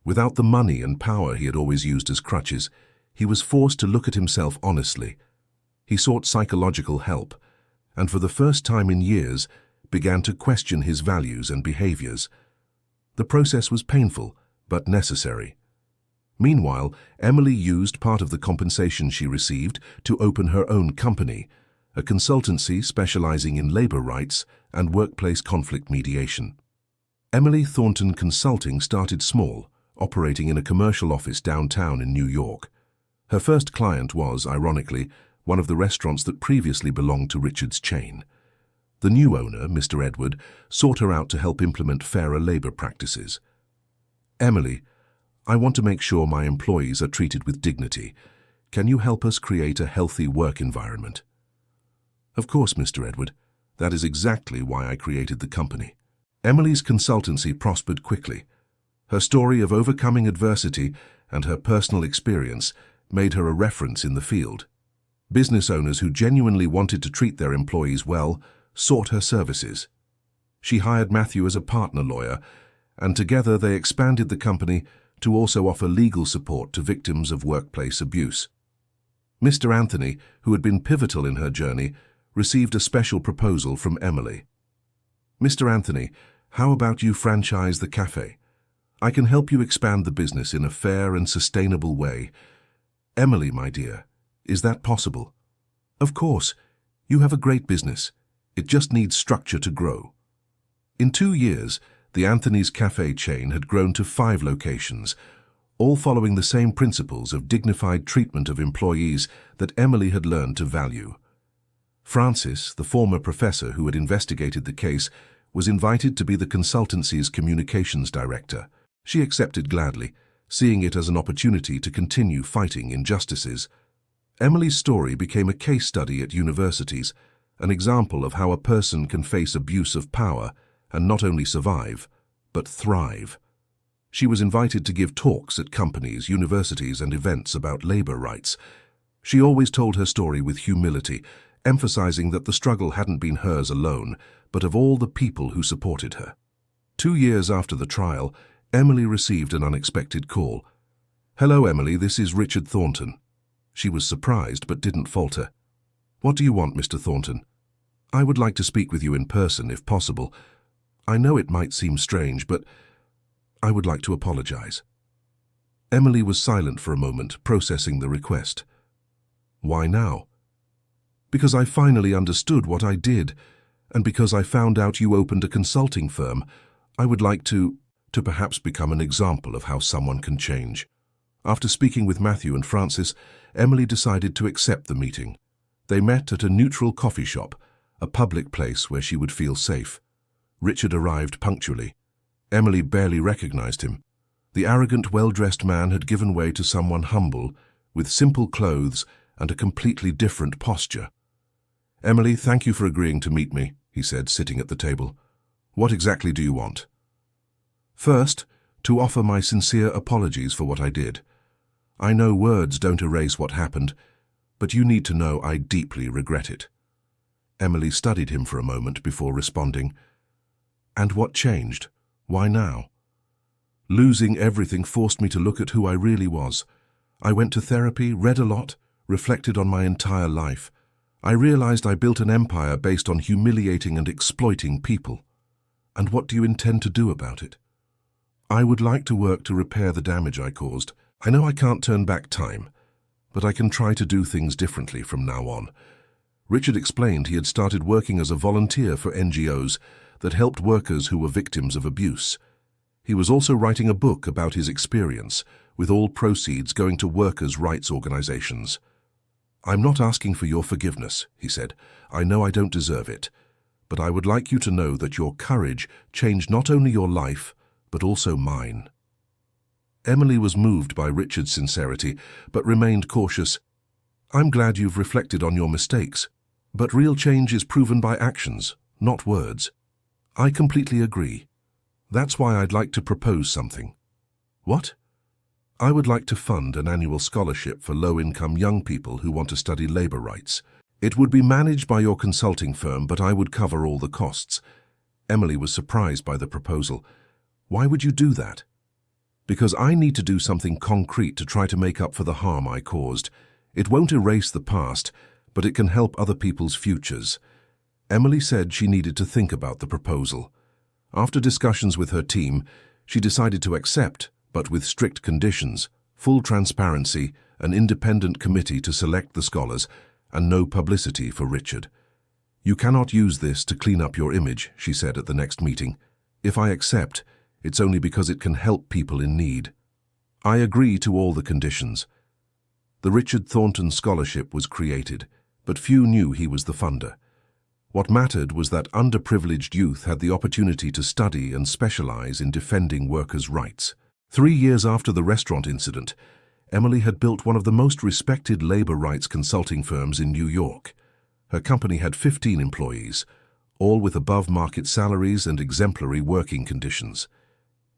Without the money and power he had always used as crutches, he was forced to look at himself honestly. He sought psychological help, and for the first time in years began to question his values and behaviors. The process was painful, but necessary. Meanwhile, Emily used part of the compensation she received to open her own company, a consultancy specializing in labor rights and workplace conflict mediation. Emily Thornton Consulting started small, operating in a commercial office downtown in New York. Her first client was, ironically, one of the restaurants that previously belonged to Richard's chain. The new owner, Mr. Edward, sought her out to help implement fairer labor practices. "Emily, I want to make sure my employees are treated with dignity. Can you help us create a healthy work environment?" "Of course, Mr. Edward. That is exactly why I created the company." Emily's consultancy prospered quickly. Her story of overcoming adversity and her personal experience made her a reference in the field. Business owners who genuinely wanted to treat their employees well sought her services. She hired Matthew as a partner lawyer, and together they expanded the company to also offer legal support to victims of workplace abuse. Mr. Anthony, who had been pivotal in her journey, received a special proposal from Emily. "Mr. Anthony, how about you franchise the cafe? I can help you expand the business in a fair and sustainable way." "Emily, my dear, is that possible?" "Of course. You have a great business. It just needs structure to grow." In 2 years, the Anthony's Cafe chain had grown to 5 locations, all following the same principles of dignified treatment of employees that Emily had learned to value. Francis, the former professor who had investigated the case, was invited to be the consultancy's communications director. She accepted gladly, seeing it as an opportunity to continue fighting injustices. Emily's story became a case study at universities, an example of how a person can face abuse of power and not only survive, but thrive. She was invited to give talks at companies, universities, and events about labor rights. She always told her story with humility, emphasizing that the struggle hadn't been hers alone, but of all the people who supported her. 2 years after the trial, Emily received an unexpected call. "Hello, Emily, this is Richard Thornton." She was surprised but didn't falter. "What do you want, Mr. Thornton?" "I would like to speak with you in person, if possible. I know it might seem strange, but I would like to apologize." Emily was silent for a moment, processing the request. "Why now?" "Because I finally understood what I did, and because I found out you opened a consulting firm. I would like to perhaps become an example of how someone can change." After speaking with Matthew and Francis, Emily decided to accept the meeting. They met at a neutral coffee shop, a public place where she would feel safe. Richard arrived punctually. Emily barely recognized him. The arrogant, well-dressed man had given way to someone humble, with simple clothes and a completely different posture. "Emily, thank you for agreeing to meet me," he said, sitting at the table. "What exactly do you want?" "First, to offer my sincere apologies for what I did. I know words don't erase what happened, but you need to know I deeply regret it." Emily studied him for a moment before responding. "And what changed? Why now?" "Losing everything forced me to look at who I really was. I went to therapy, read a lot, reflected on my entire life. I realized I built an empire based on humiliating and exploiting people. And what do you intend to do about it?" "I would like to work to repair the damage I caused. I know I can't turn back time, but I can try to do things differently from now on." Richard explained he had started working as a volunteer for NGOs that helped workers who were victims of abuse. He was also writing a book about his experience, with all proceeds going to workers' rights organizations. "I'm not asking for your forgiveness," he said. "I know I don't deserve it, but I would like you to know that your courage changed not only your life, but also mine." Emily was moved by Richard's sincerity, but remained cautious. "I'm glad you've reflected on your mistakes, but real change is proven by actions, not words." "I completely agree. That's why I'd like to propose something." "What?" "I would like to fund an annual scholarship for low-income young people who want to study labor rights. It would be managed by your consulting firm, but I would cover all the costs." Emily was surprised by the proposal. "Why would you do that?" "Because I need to do something concrete to try to make up for the harm I caused. It won't erase the past, but it can help other people's futures." Emily said she needed to think about the proposal. After discussions with her team, she decided to accept, but with strict conditions: full transparency, an independent committee to select the scholars, and no publicity for Richard. "You cannot use this to clean up your image," she said at the next meeting. "If I accept, it's only because it can help people in need." "I agree to all the conditions." The Richard Thornton Scholarship was created, but few knew he was the funder. What mattered was that underprivileged youth had the opportunity to study and specialize in defending workers' rights. 3 years after the restaurant incident, Emily had built one of the most respected labor rights consulting firms in New York. Her company had 15 employees, all with above-market salaries and exemplary working conditions.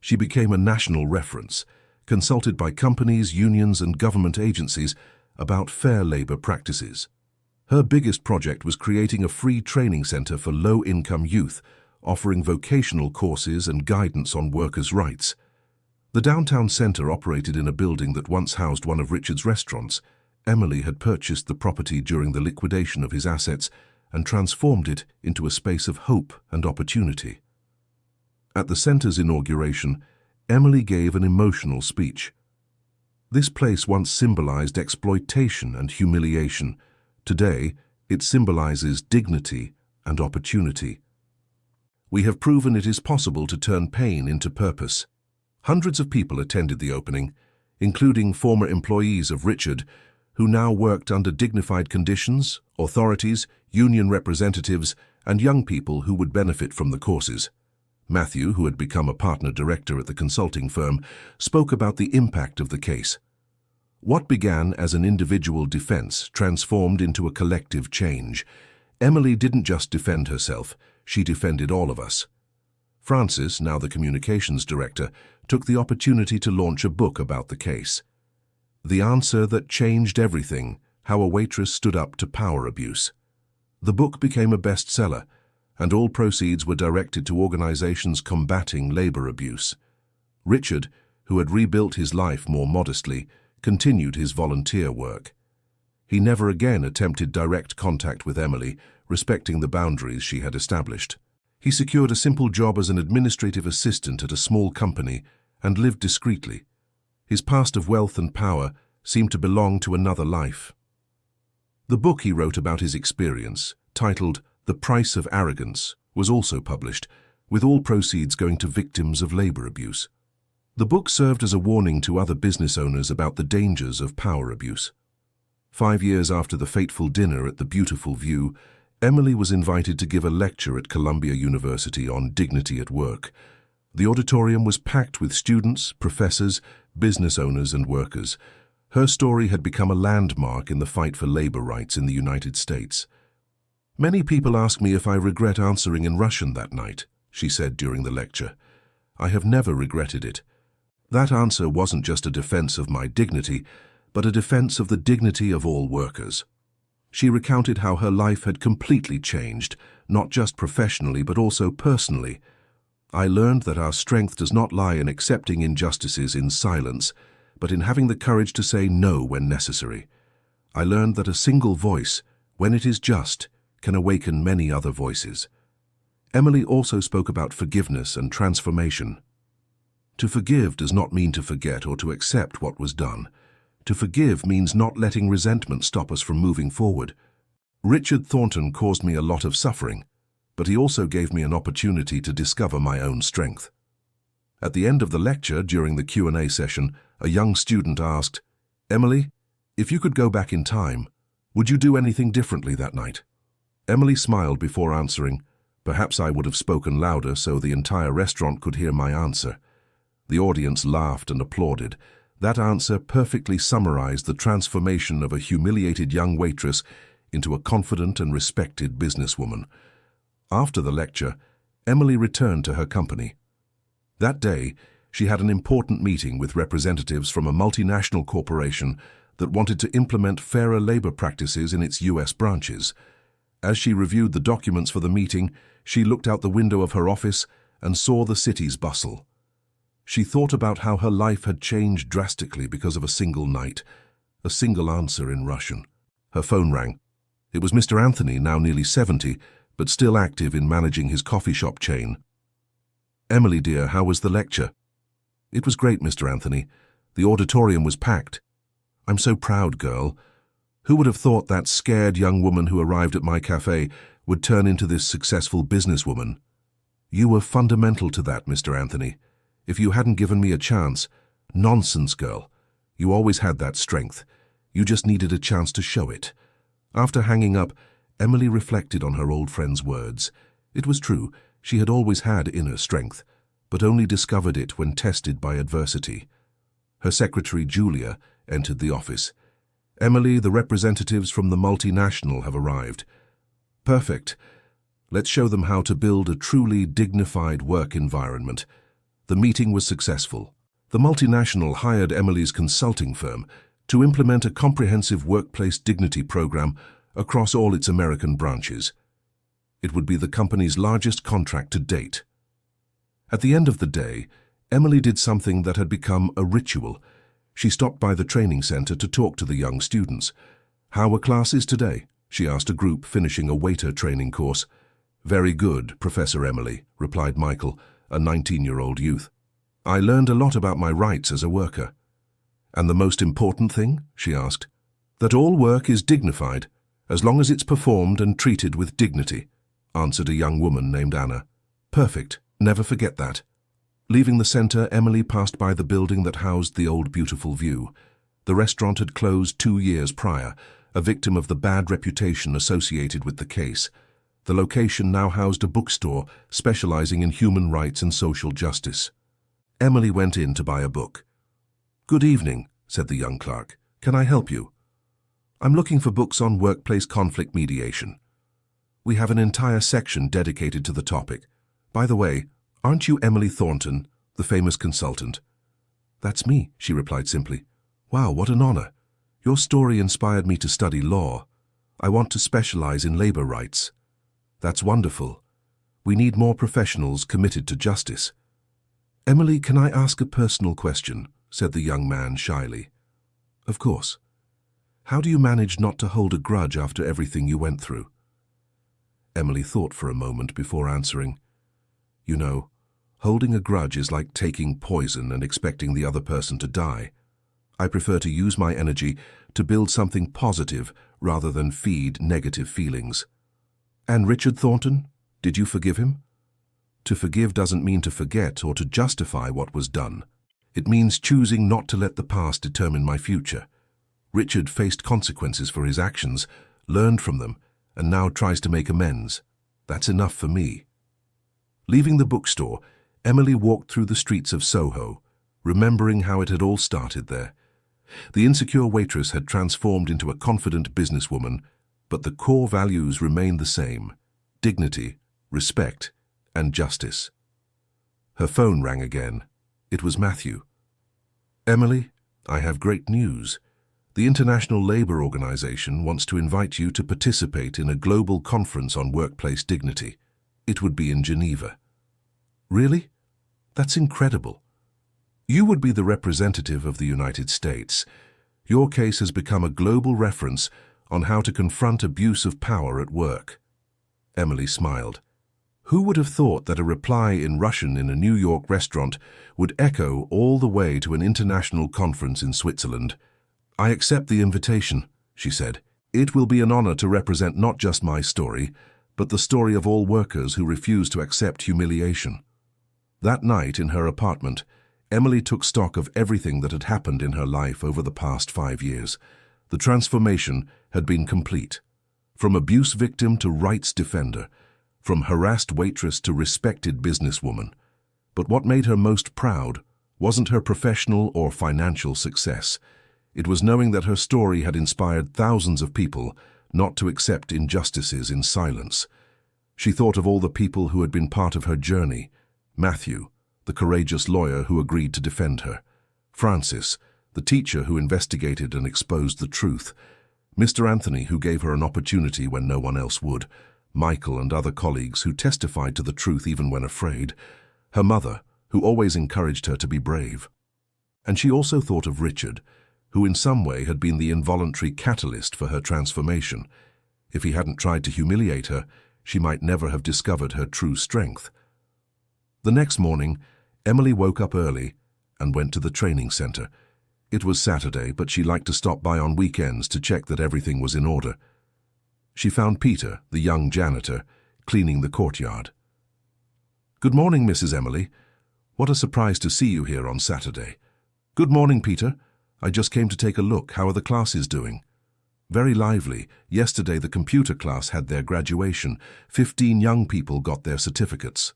She became a national reference, consulted by companies, unions, and government agencies about fair labor practices. Her biggest project was creating a free training center for low-income youth, offering vocational courses and guidance on workers' rights. The downtown center operated in a building that once housed one of Richard's restaurants. Emily had purchased the property during the liquidation of his assets and transformed it into a space of hope and opportunity. At the center's inauguration, Emily gave an emotional speech. This place once symbolized exploitation and humiliation. Today, it symbolizes dignity and opportunity. "We have proven it is possible to turn pain into purpose." Hundreds of people attended the opening, including former employees of Richard, who now worked under dignified conditions, authorities, union representatives, and young people who would benefit from the courses. Matthew, who had become a partner director at the consulting firm, spoke about the impact of the case. What began as an individual defense transformed into a collective change. Emily didn't just defend herself, she defended all of us. Francis, now the communications director, took the opportunity to launch a book about the case. The Answer That Changed Everything: How a Waitress Stood Up to Power Abuse. The book became a bestseller, and all proceeds were directed to organizations combating labor abuse. Richard, who had rebuilt his life more modestly, continued his volunteer work. He never again attempted direct contact with Emily, respecting the boundaries she had established. He secured a simple job as an administrative assistant at a small company and lived discreetly. His past of wealth and power seemed to belong to another life. The book he wrote about his experience, titled The Price of Arrogance, was also published, with all proceeds going to victims of labor abuse. The book served as a warning to other business owners about the dangers of power abuse. 5 years after the fateful dinner at the Beautiful View, Emily was invited to give a lecture at Columbia University on dignity at work. The auditorium was packed with students, professors, business owners, and workers. Her story had become a landmark in the fight for labor rights in the United States. "Many people ask me if I regret answering in Russian that night," she said during the lecture. "I have never regretted it. That answer wasn't just a defense of my dignity, but a defense of the dignity of all workers." She recounted how her life had completely changed, not just professionally but also personally. "I learned that our strength does not lie in accepting injustices in silence, but in having the courage to say no when necessary. I learned that a single voice, when it is just, can awaken many other voices." Emily also spoke about forgiveness and transformation. To forgive does not mean to forget or to accept what was done. To forgive means not letting resentment stop us from moving forward. "Richard Thornton caused me a lot of suffering, but he also gave me an opportunity to discover my own strength." At the end of the lecture, during the Q&A session, a young student asked, "Emily, if you could go back in time, would you do anything differently that night?" Emily smiled before answering, "Perhaps I would have spoken louder so the entire restaurant could hear my answer." The audience laughed and applauded. That answer perfectly summarized the transformation of a humiliated young waitress into a confident and respected businesswoman. After the lecture, Emily returned to her company. That day, she had an important meeting with representatives from a multinational corporation that wanted to implement fairer labor practices in its U.S. branches. As she reviewed the documents for the meeting, she looked out the window of her office and saw the city's bustle. She thought about how her life had changed drastically because of a single night, a single answer in Russian. Her phone rang. It was Mr. Anthony, now nearly 70, but still active in managing his coffee shop chain. "Emily, dear, how was the lecture?" "It was great, Mr. Anthony. The auditorium was packed." "I'm so proud, girl. Who would have thought that scared young woman who arrived at my cafe would turn into this successful businesswoman?" "You were fundamental to that, Mr. Anthony. If you hadn't given me a chance—" "Nonsense, girl. You always had that strength. You just needed a chance to show it." After hanging up, Emily reflected on her old friend's words. It was true, she had always had inner strength, but only discovered it when tested by adversity. Her secretary, Julia, entered the office. "Emily, the representatives from the multinational have arrived." "Perfect. Let's show them how to build a truly dignified work environment." The meeting was successful. The multinational hired Emily's consulting firm to implement a comprehensive workplace dignity program across all its American branches. It would be the company's largest contract to date. At the end of the day, Emily did something that had become a ritual. She stopped by the training center to talk to the young students. "How were classes today?" she asked a group finishing a waiter training course. "Very good, Professor Emily," replied Michael, a 19-year-old youth. "I learned a lot about my rights as a worker." "And the most important thing?" she asked. "That all work is dignified, as long as it's performed and treated with dignity," answered a young woman named Anna. "Perfect. Never forget that." Leaving the center, Emily passed by the building that housed the old Beautiful View. The restaurant had closed 2 years prior, a victim of the bad reputation associated with the case. The location now housed a bookstore specializing in human rights and social justice. Emily went in to buy a book. "Good evening," said the young clerk. "Can I help you?" "I'm looking for books on workplace conflict mediation. We have an entire section dedicated to the topic. By the way, aren't you Emily Thornton, the famous consultant?" "That's me," she replied simply. "Wow, what an honor. Your story inspired me to study law. I want to specialize in labor rights." "That's wonderful. We need more professionals committed to justice." "Emily, can I ask a personal question?" said the young man shyly. "Of course. How do you manage not to hold a grudge after everything you went through?" Emily thought for a moment before answering. "You know, holding a grudge is like taking poison and expecting the other person to die. I prefer to use my energy to build something positive rather than feed negative feelings." "And Richard Thornton? Did you forgive him?" "To forgive doesn't mean to forget or to justify what was done. It means choosing not to let the past determine my future. Richard faced consequences for his actions, learned from them, and now tries to make amends. That's enough for me. Leaving the bookstore, Emily walked through the streets of Soho, remembering how it had all started there. The insecure waitress had transformed into a confident businesswoman, but the core values remained the same: dignity, respect, and justice. Her phone rang again. It was Matthew. "Emily, I have great news. The International Labour Organization wants to invite you to participate in a global conference on workplace dignity. It would be in Geneva." "Really? That's incredible. You would be the representative of the United States. Your case has become a global reference on how to confront abuse of power at work." Emily smiled. Who would have thought that a reply in Russian in a New York restaurant would echo all the way to an international conference in Switzerland? "I accept the invitation," she said. "It will be an honor to represent not just my story, but the story of all workers who refuse to accept humiliation." That night in her apartment, Emily took stock of everything that had happened in her life over the past 5 years. The transformation had been complete. From abuse victim to rights defender, from harassed waitress to respected businesswoman. But what made her most proud wasn't her professional or financial success. It was knowing that her story had inspired thousands of people not to accept injustices in silence. She thought of all the people who had been part of her journey: Matthew, the courageous lawyer who agreed to defend her; Francis, the teacher who investigated and exposed the truth; Mr. Anthony, who gave her an opportunity when no one else would; Michael and other colleagues who testified to the truth even when afraid; her mother, who always encouraged her to be brave. And she also thought of Richard, who in some way had been the involuntary catalyst for her transformation. If he hadn't tried to humiliate her, she might never have discovered her true strength. The next morning, Emily woke up early and went to the training center. It was Saturday, but she liked to stop by on weekends to check that everything was in order. She found Peter, the young janitor, cleaning the courtyard. "Good morning, Mrs. Emily. What a surprise to see you here on Saturday." "Good morning, Peter. I just came to take a look. How are the classes doing?" "Very lively. Yesterday the computer class had their graduation. 15 young people got their certificates."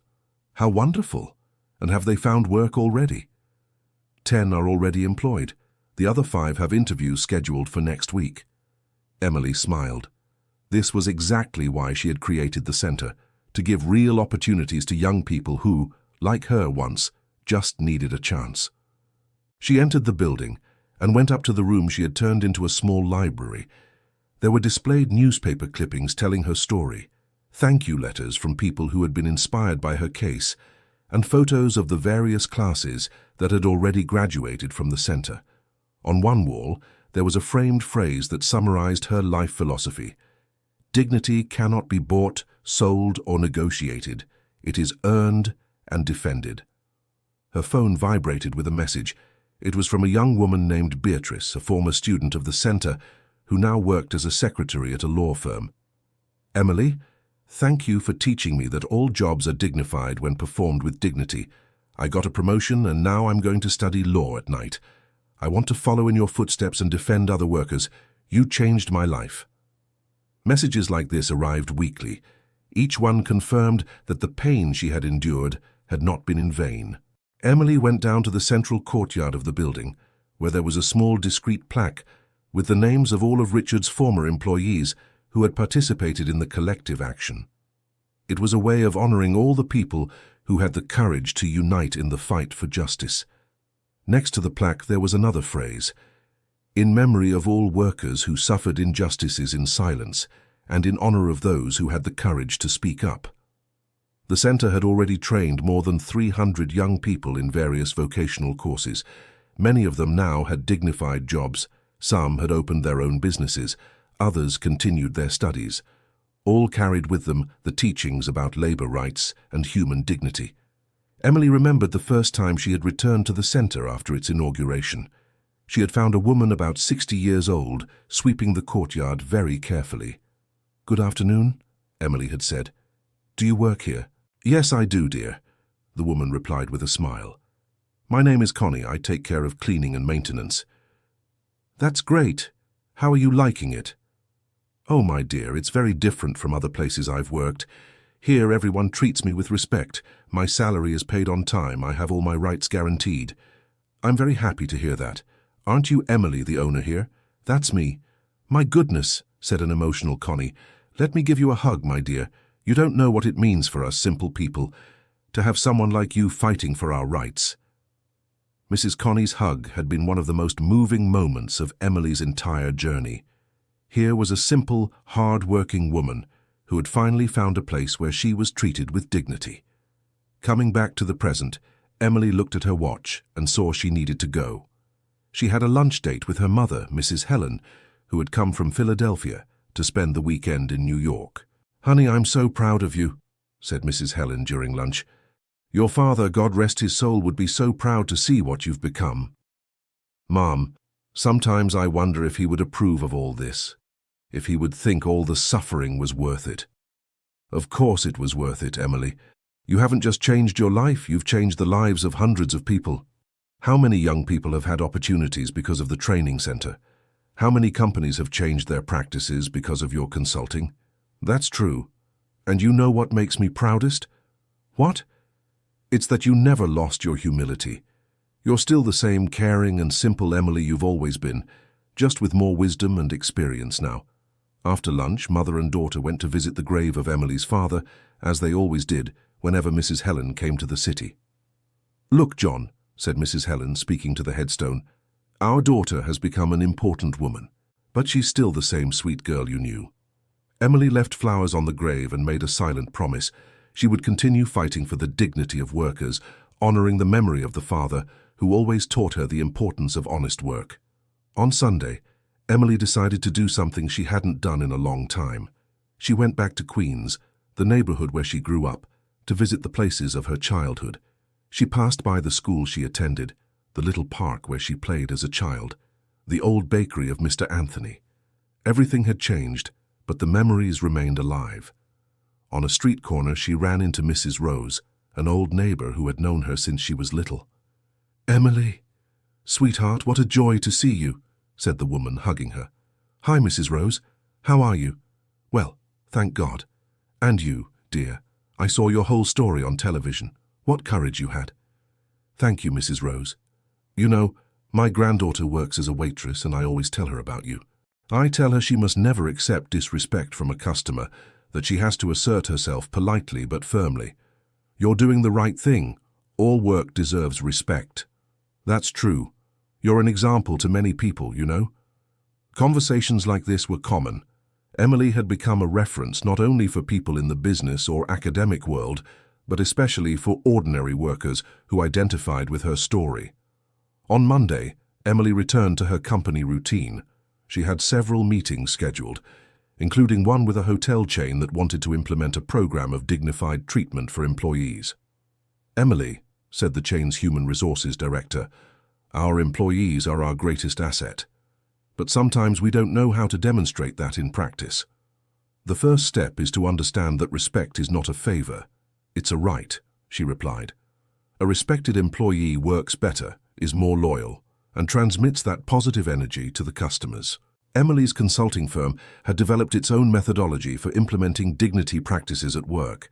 "How wonderful. And have they found work already?" 10 are already employed. The other 5 have interviews scheduled for next week." Emily smiled. This was exactly why she had created the center, to give real opportunities to young people who, like her once, just needed a chance. She entered the building and went up to the room she had turned into a small library. There were displayed newspaper clippings telling her story, thank you letters from people who had been inspired by her case, and photos of the various classes that had already graduated from the center. On one wall, there was a framed phrase that summarized her life philosophy: "Dignity cannot be bought, sold, or negotiated. It is earned and defended." Her phone vibrated with a message. It was from a young woman named Beatrice, a former student of the center, who now worked as a secretary at a law firm. "Emily, thank you for teaching me that all jobs are dignified when performed with dignity. I got a promotion and now I'm going to study law at night. I want to follow in your footsteps and defend other workers. You changed my life." Messages like this arrived weekly. Each one confirmed that the pain she had endured had not been in vain. Emily went down to the central courtyard of the building, where there was a small discreet plaque with the names of all of Richard's former employees who had participated in the collective action. It was a way of honoring all the people who had the courage to unite in the fight for justice. Next to the plaque there was another phrase: "In memory of all workers who suffered injustices in silence, and in honor of those who had the courage to speak up." The center had already trained more than 300 young people in various vocational courses. Many of them now had dignified jobs. Some had opened their own businesses. Others continued their studies. All carried with them the teachings about labor rights and human dignity. Emily remembered the first time she had returned to the center after its inauguration. She had found a woman about 60 years old sweeping the courtyard very carefully. "Good afternoon," Emily had said. "Do you work here?" "Yes, I do, dear," the woman replied with a smile. My name is Connie. I take care of cleaning and maintenance." "That's great. How are you liking it?" "Oh, my dear, it's very different from other places I've worked. Here, everyone treats me with respect. My salary is paid on time. I have all my rights guaranteed." "I'm very happy to hear that. Aren't you Emily, the owner here?" "That's me." "My goodness," said an emotional Connie. "Let me give you a hug, my dear. You don't know what it means for us simple people to have someone like you fighting for our rights." Mrs. Connie's hug had been one of the most moving moments of Emily's entire journey. Here was a simple, hard-working woman who had finally found a place where she was treated with dignity. Coming back to the present, Emily looked at her watch and saw she needed to go. She had a lunch date with her mother, Mrs. Helen, who had come from Philadelphia to spend the weekend in New York. "Honey, I'm so proud of you," said Mrs. Helen during lunch. "Your father, God rest his soul, would be so proud to see what you've become." "Mom, sometimes I wonder if he would approve of all this, if he would think all the suffering was worth it." "Of course it was worth it, Emily. You haven't just changed your life, you've changed the lives of hundreds of people. How many young people have had opportunities because of the training center? How many companies have changed their practices because of your consulting?" "That's true. And you know what makes me proudest?" "What?" "It's that you never lost your humility. You're still the same caring and simple Emily you've always been, just with more wisdom and experience now." After lunch, mother and daughter went to visit the grave of Emily's father, as they always did whenever Mrs. Helen came to the city. "Look, John," said Mrs. Helen, speaking to the headstone, "our daughter has become an important woman, but she's still the same sweet girl you knew." Emily left flowers on the grave and made a silent promise. She would continue fighting for the dignity of workers, honoring the memory of the father who always taught her the importance of honest work. On Sunday, Emily decided to do something she hadn't done in a long time. She went back to Queens, the neighborhood where she grew up, to visit the places of her childhood. She passed by the school she attended, the little park where she played as a child, the old bakery of Mr. Anthony. Everything had changed, but the memories remained alive. On a street corner, she ran into Mrs. Rose, an old neighbor who had known her since she was little. "Emily, sweetheart, what a joy to see you," said the woman, hugging her. "Hi, Mrs. Rose. How are you?" "Well, thank God. And you, dear. I saw your whole story on television. What courage you had." "Thank you, Mrs. Rose. You know, my granddaughter works as a waitress, and I always tell her about you. I tell her she must never accept disrespect from a customer, that she has to assert herself politely but firmly. You're doing the right thing. All work deserves respect." "That's true. You're an example to many people, you know." Conversations like this were common. Emily had become a reference not only for people in the business or academic world, but especially for ordinary workers who identified with her story. On Monday, Emily returned to her company routine. She had several meetings scheduled, including one with a hotel chain that wanted to implement a program of dignified treatment for employees. "Emily," said the chain's human resources director, "our employees are our greatest asset. But sometimes we don't know how to demonstrate that in practice. The first step is to understand that respect is not a favor, it's a right," she replied. "A respected employee works better, is more loyal, and transmits that positive energy to the customers." Emily's consulting firm had developed its own methodology for implementing dignity practices at work.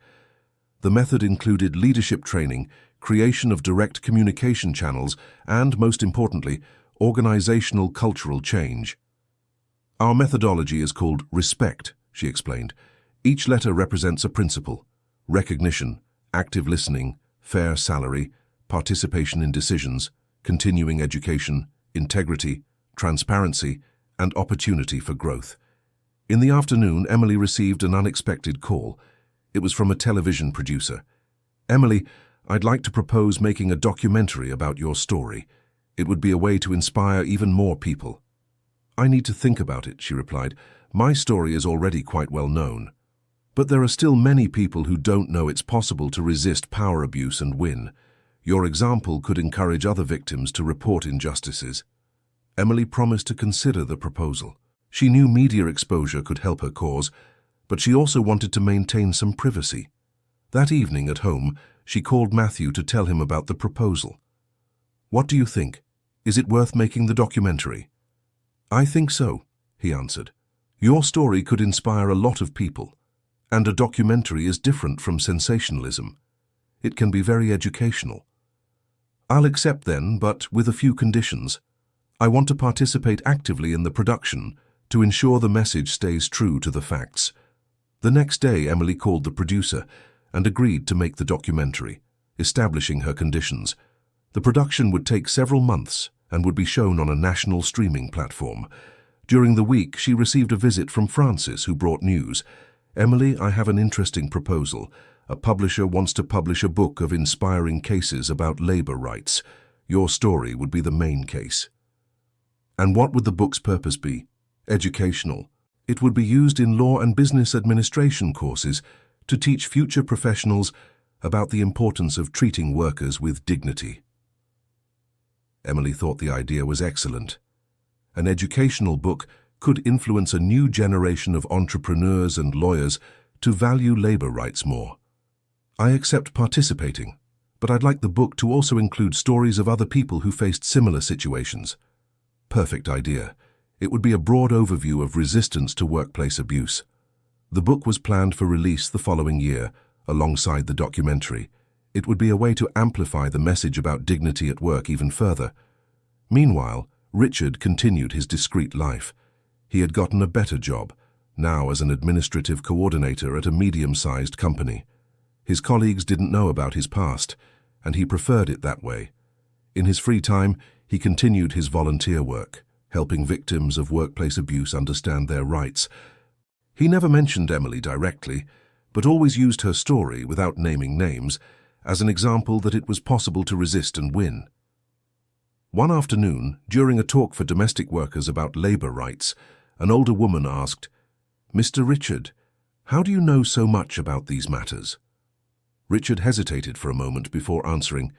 The method included leadership training, creation of direct communication channels, and, most importantly, organizational cultural change. "Our methodology is called Respect," she explained. "Each letter represents a principle: recognition, active listening, fair salary, participation in decisions, continuing education, integrity, transparency, and opportunity for growth." In the afternoon, Emily received an unexpected call. It was from a television producer. "Emily, I'd like to propose making a documentary about your story. It would be a way to inspire even more people." "I need to think about it," she replied. "My story is already quite well known. But there are still many people who don't know it's possible to resist power abuse and win. Your example could encourage other victims to report injustices." Emily promised to consider the proposal. She knew media exposure could help her cause, but she also wanted to maintain some privacy. That evening at home, she called Matthew to tell him about the proposal. What do you think? Is it worth making the documentary? I think so, he answered. Your story could inspire a lot of people, and a documentary is different from sensationalism. It can be very educational. I'll accept then, but with a few conditions. I want to participate actively in the production to ensure the message stays true to the facts. The next day, Emily called the producer and agreed to make the documentary, establishing her conditions. The production would take several months and would be shown on a national streaming platform. During the week, she received a visit from Francis, who brought news. Emily, I have an interesting proposal. A publisher wants to publish a book of inspiring cases about labor rights. Your story would be the main case. And what would the book's purpose be? Educational. It would be used in law and business administration courses to teach future professionals about the importance of treating workers with dignity. Emily thought the idea was excellent. An educational book could influence a new generation of entrepreneurs and lawyers to value labor rights more. I accept participating, but I'd like the book to also include stories of other people who faced similar situations. Perfect idea. It would be a broad overview of resistance to workplace abuse. The book was planned for release the following year, alongside the documentary. It would be a way to amplify the message about dignity at work even further. Meanwhile, Richard continued his discreet life. He had gotten a better job, now as an administrative coordinator at a medium-sized company. His colleagues didn't know about his past, and he preferred it that way. In his free time, he continued his volunteer work, helping victims of workplace abuse understand their rights. He never mentioned Emily directly, but always used her story, without naming names, as an example that it was possible to resist and win. One afternoon, during a talk for domestic workers about labor rights, an older woman asked, "Mr. Richard, how do you know so much about these matters?" Richard hesitated for a moment before answering,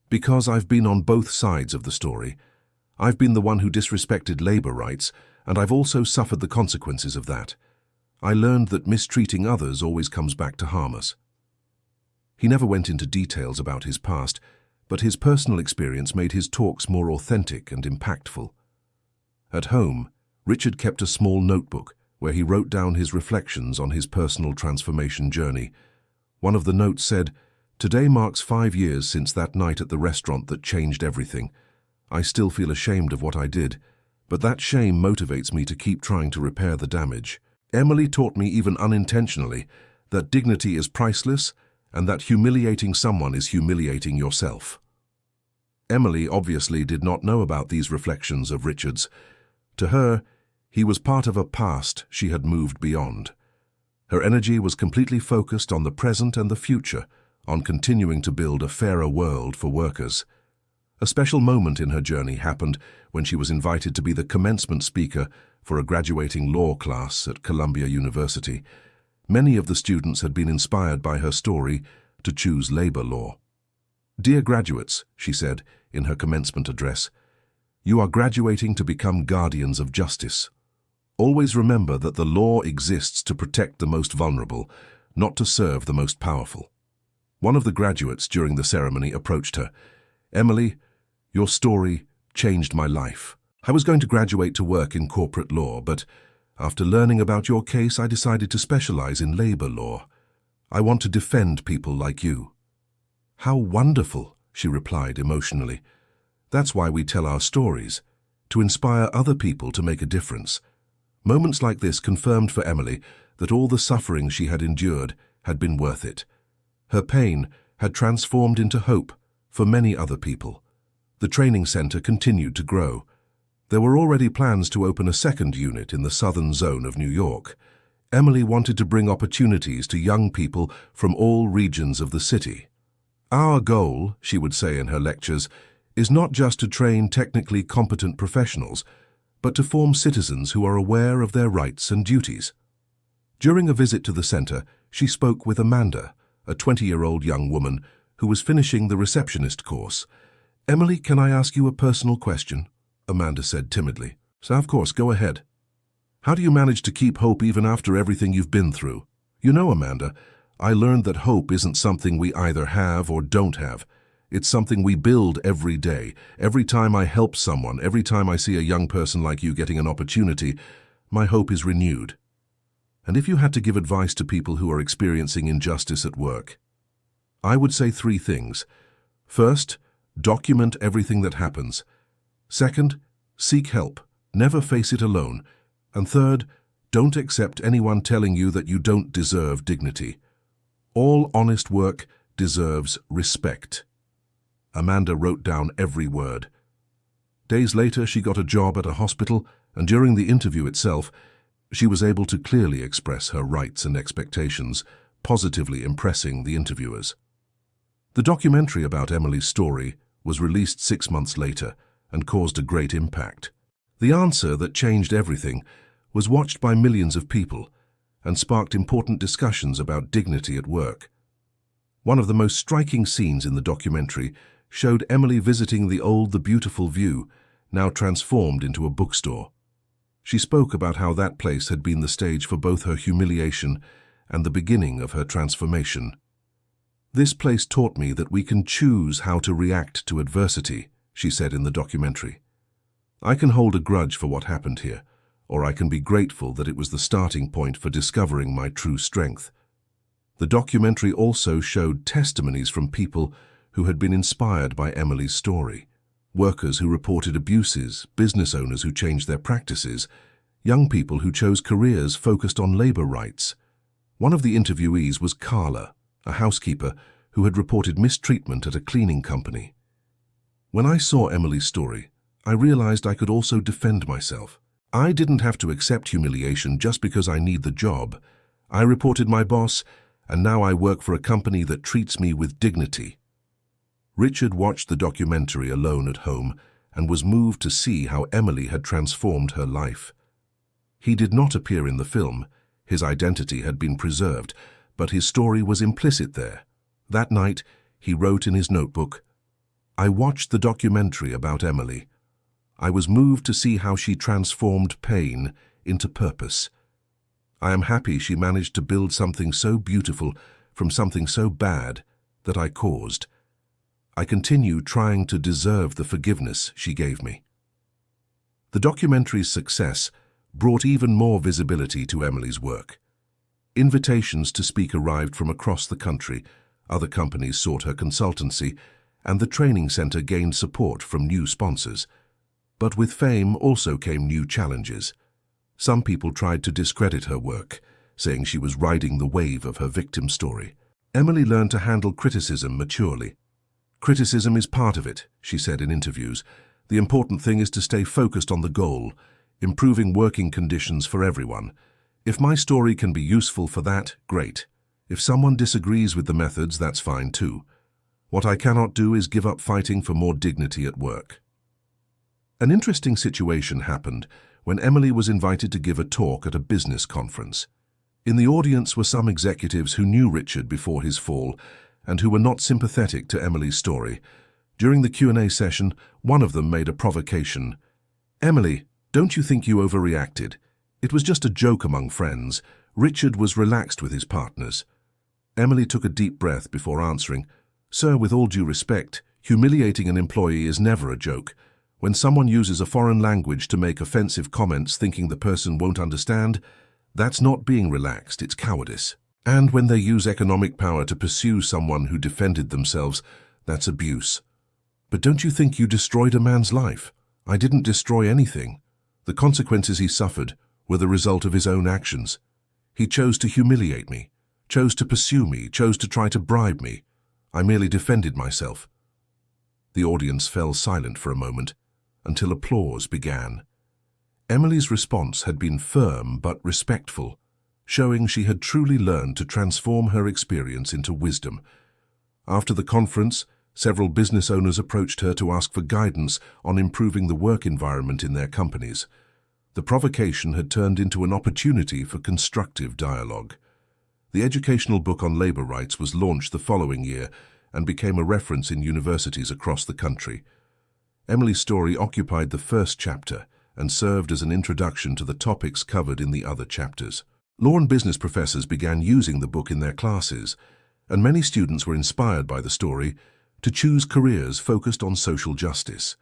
"Because I've been on both sides of the story. I've been the one who disrespected labor rights, and I've also suffered the consequences of that. I learned that mistreating others always comes back to harm us." He never went into details about his past, but his personal experience made his talks more authentic and impactful. At home, Richard kept a small notebook where he wrote down his reflections on his personal transformation journey. One of the notes said, "Today marks 5 years since that night at the restaurant that changed everything. I still feel ashamed of what I did, but that shame motivates me to keep trying to repair the damage. Emily taught me, even unintentionally, that dignity is priceless and that humiliating someone is humiliating yourself." Emily obviously did not know about these reflections of Richard's. To her, he was part of a past she had moved beyond. Her energy was completely focused on the present and the future, on continuing to build a fairer world for workers. A special moment in her journey happened when she was invited to be the commencement speaker for a graduating law class at Columbia University. Many of the students had been inspired by her story to choose labor law. "Dear graduates," she said in her commencement address, "you are graduating to become guardians of justice. Always remember that the law exists to protect the most vulnerable, not to serve the most powerful." One of the graduates during the ceremony approached her. "Emily, your story changed my life. I was going to graduate to work in corporate law, but after learning about your case, I decided to specialize in labor law. I want to defend people like you." "How wonderful," she replied emotionally. "That's why we tell our stories, to inspire other people to make a difference." Moments like this confirmed for Emily that all the suffering she had endured had been worth it. Her pain had transformed into hope for many other people. The training center continued to grow. There were already plans to open a second unit in the southern zone of New York. Emily wanted to bring opportunities to young people from all regions of the city. "Our goal," she would say in her lectures, "is not just to train technically competent professionals, but to form citizens who are aware of their rights and duties." During a visit to the center, she spoke with Amanda, a 20-year-old young woman who was finishing the receptionist course. "Emily, can I ask you a personal question?" Amanda said timidly. "So, of course, go ahead." "How do you manage to keep hope even after everything you've been through?" "You know, Amanda, I learned that hope isn't something we either have or don't have. It's something we build every day. Every time I help someone, every time I see a young person like you getting an opportunity, my hope is renewed. And if you had to give advice to people who are experiencing injustice at work, I would say 3 things. First, document everything that happens. Second, seek help. Never face it alone. And third, don't accept anyone telling you that you don't deserve dignity. All honest work deserves respect. Amanda wrote down every word. Days later, she got a job at a hospital, and during the interview itself, she was able to clearly express her rights and expectations, positively impressing the interviewers. The documentary about Emily's story was released 6 months later and caused a great impact. The answer that changed everything was watched by millions of people and sparked important discussions about dignity at work. One of the most striking scenes in the documentary showed Emily visiting the beautiful View, now transformed into a bookstore. She spoke about how that place had been the stage for both her humiliation and the beginning of her transformation. "This place taught me that we can choose how to react to adversity," she said in the documentary. "I can hold a grudge for what happened here, or I can be grateful that it was the starting point for discovering my true strength." The documentary also showed testimonies from people who had been inspired by Emily's story. Workers who reported abuses, business owners who changed their practices, young people who chose careers focused on labor rights. One of the interviewees was Carla, a housekeeper who had reported mistreatment at a cleaning company. "When I saw Emily's story, I realized I could also defend myself. I didn't have to accept humiliation just because I need the job. I reported my boss, and now I work for a company that treats me with dignity." Richard watched the documentary alone at home and was moved to see how Emily had transformed her life. He did not appear in the film. His identity had been preserved, but his story was implicit there. That night, he wrote in his notebook, "I watched the documentary about Emily. I was moved to see how she transformed pain into purpose. I am happy she managed to build something so beautiful from something so bad that I caused. I continue trying to deserve the forgiveness she gave me." The documentary's success brought even more visibility to Emily's work. Invitations to speak arrived from across the country, other companies sought her consultancy, and the training center gained support from new sponsors. But with fame also came new challenges. Some people tried to discredit her work, saying she was riding the wave of her victim story. Emily learned to handle criticism maturely. "Criticism is part of it," she said in interviews. "The important thing is to stay focused on the goal, improving working conditions for everyone. If my story can be useful for that, great. If someone disagrees with the methods, that's fine too. What I cannot do is give up fighting for more dignity at work." An interesting situation happened when Emily was invited to give a talk at a business conference. In the audience were some executives who knew Richard before his fall and who were not sympathetic to Emily's story. During the Q&A session, one of them made a provocation. "Emily, don't you think you overreacted? It was just a joke among friends. Richard was relaxed with his partners." Emily took a deep breath before answering, "Sir, with all due respect, humiliating an employee is never a joke. When someone uses a foreign language to make offensive comments thinking the person won't understand, that's not being relaxed, it's cowardice. And when they use economic power to pursue someone who defended themselves, that's abuse. But don't you think you destroyed a man's life? I didn't destroy anything. The consequences he suffered were the result of his own actions. He chose to humiliate me, chose to pursue me, chose to try to bribe me. I merely defended myself." The audience fell silent for a moment, until applause began. Emily's response had been firm but respectful, showing she had truly learned to transform her experience into wisdom. After the conference, several business owners approached her to ask for guidance on improving the work environment in their companies. The provocation had turned into an opportunity for constructive dialogue. The educational book on labor rights was launched the following year and became a reference in universities across the country. Emily's story occupied the first chapter and served as an introduction to the topics covered in the other chapters. Law and business professors began using the book in their classes, and many students were inspired by the story, to choose careers focused on social justice.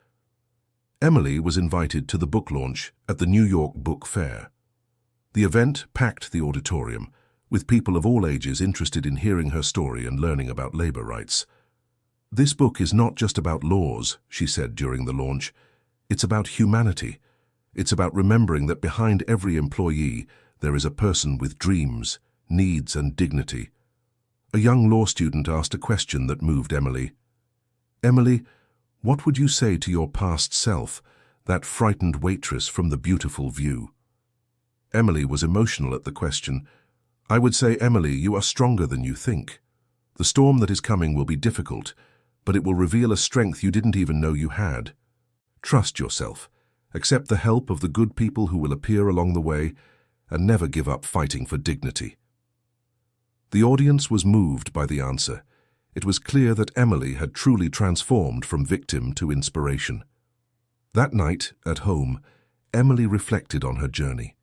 Emily was invited to the book launch at the New York Book Fair. The event packed the auditorium, with people of all ages interested in hearing her story and learning about labor rights. "This book is not just about laws," she said during the launch. "It's about humanity. It's about remembering that behind every employee there is a person with dreams, needs, and dignity." A young law student asked a question that moved Emily. "Emily, what would you say to your past self, that frightened waitress from the beautiful view?" Emily was emotional at the question. "I would say, Emily, you are stronger than you think. The storm that is coming will be difficult, but it will reveal a strength you didn't even know you had. Trust yourself, accept the help of the good people who will appear along the way, and never give up fighting for dignity." The audience was moved by the answer. It was clear that Emily had truly transformed from victim to inspiration. That night, at home, Emily reflected on her journey.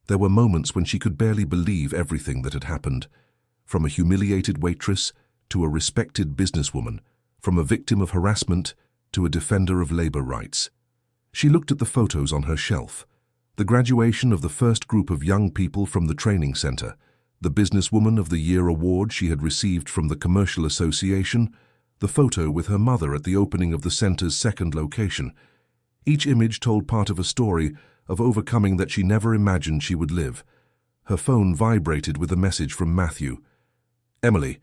There were moments when she could barely believe everything that had happened, from a humiliated waitress to a respected businesswoman, from a victim of harassment to a defender of labor rights. She looked at the photos on her shelf, the graduation of the first group of young people from the training center, the Businesswoman of the Year award she had received from the Commercial Association, the photo with her mother at the opening of the center's second location. Each image told part of a story of overcoming that she never imagined she would live. Her phone vibrated with a message from Matthew. "Emily,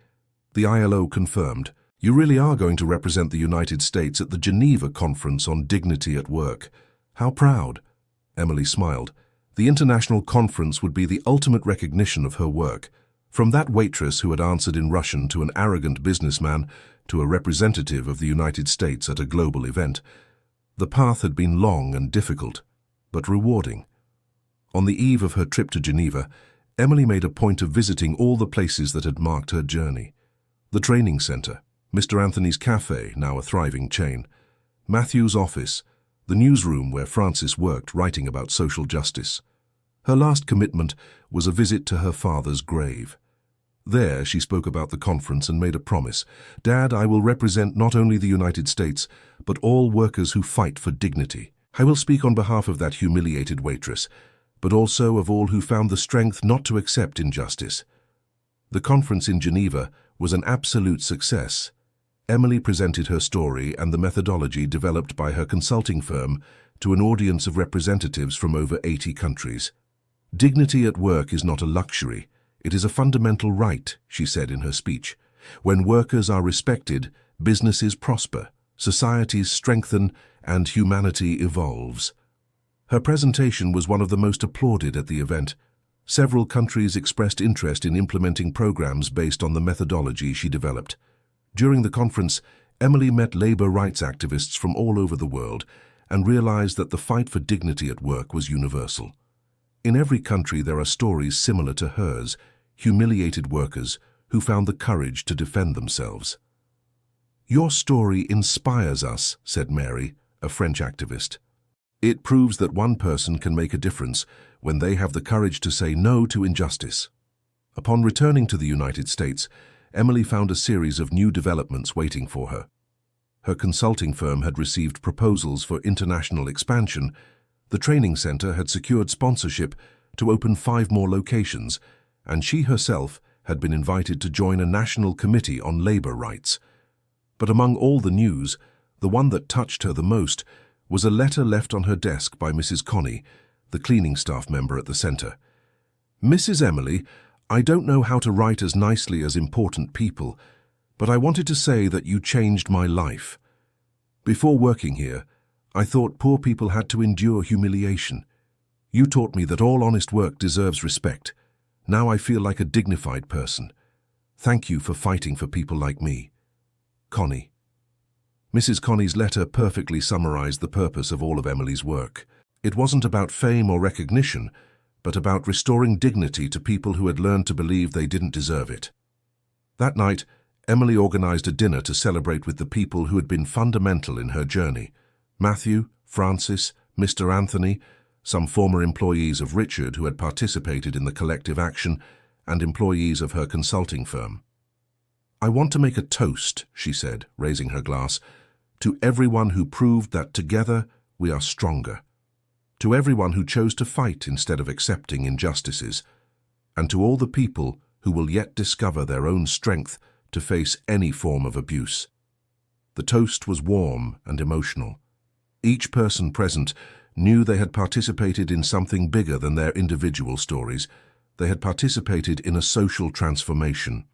the ILO confirmed. You really are going to represent the United States at the Geneva Conference on Dignity at Work. How proud." Emily smiled. The international conference would be the ultimate recognition of her work. From that waitress who had answered in Russian to an arrogant businessman to a representative of the United States at a global event, the path had been long and difficult, but rewarding. On the eve of her trip to Geneva, Emily made a point of visiting all the places that had marked her journey. The training center, Mr. Anthony's cafe, now a thriving chain, Matthew's office, the newsroom where Frances worked writing about social justice. Her last commitment was a visit to her father's grave. There she spoke about the conference and made a promise. "Dad, I will represent not only the United States, but all workers who fight for dignity. I will speak on behalf of that humiliated waitress, but also of all who found the strength not to accept injustice." The conference in Geneva was an absolute success. Emily presented her story and the methodology developed by her consulting firm to an audience of representatives from over 80 countries. "Dignity at work is not a luxury. It is a fundamental right," she said in her speech. "When workers are respected, businesses prosper, societies strengthen, and humanity evolves." Her presentation was one of the most applauded at the event. Several countries expressed interest in implementing programs based on the methodology she developed. During the conference, Emily met labor rights activists from all over the world and realized that the fight for dignity at work was universal. In every country there are stories similar to hers, humiliated workers who found the courage to defend themselves. "Your story inspires us," said Mary, a French activist. "It proves that one person can make a difference when they have the courage to say no to injustice." Upon returning to the United States, Emily found a series of new developments waiting for her. Her consulting firm had received proposals for international expansion. The training center had secured sponsorship to open 5 more locations, and she herself had been invited to join a national committee on labor rights. But among all the news, the one that touched her the most was a letter left on her desk by Mrs. Connie, the cleaning staff member at the center. "Mrs. Emily, I don't know how to write as nicely as important people, but I wanted to say that you changed my life. Before working here, I thought poor people had to endure humiliation. You taught me that all honest work deserves respect. Now I feel like a dignified person. Thank you for fighting for people like me. Connie." Mrs. Connie's letter perfectly summarized the purpose of all of Emily's work. It wasn't about fame or recognition, but about restoring dignity to people who had learned to believe they didn't deserve it. That night, Emily organized a dinner to celebrate with the people who had been fundamental in her journey. Matthew, Frances, Mr. Anthony, some former employees of Richard who had participated in the collective action, and employees of her consulting firm. "I want to make a toast," she said, raising her glass, "to everyone who proved that together we are stronger, to everyone who chose to fight instead of accepting injustices, and to all the people who will yet discover their own strength to face any form of abuse." The toast was warm and emotional. Each person present knew they had participated in something bigger than their individual stories. They had participated in a social transformation.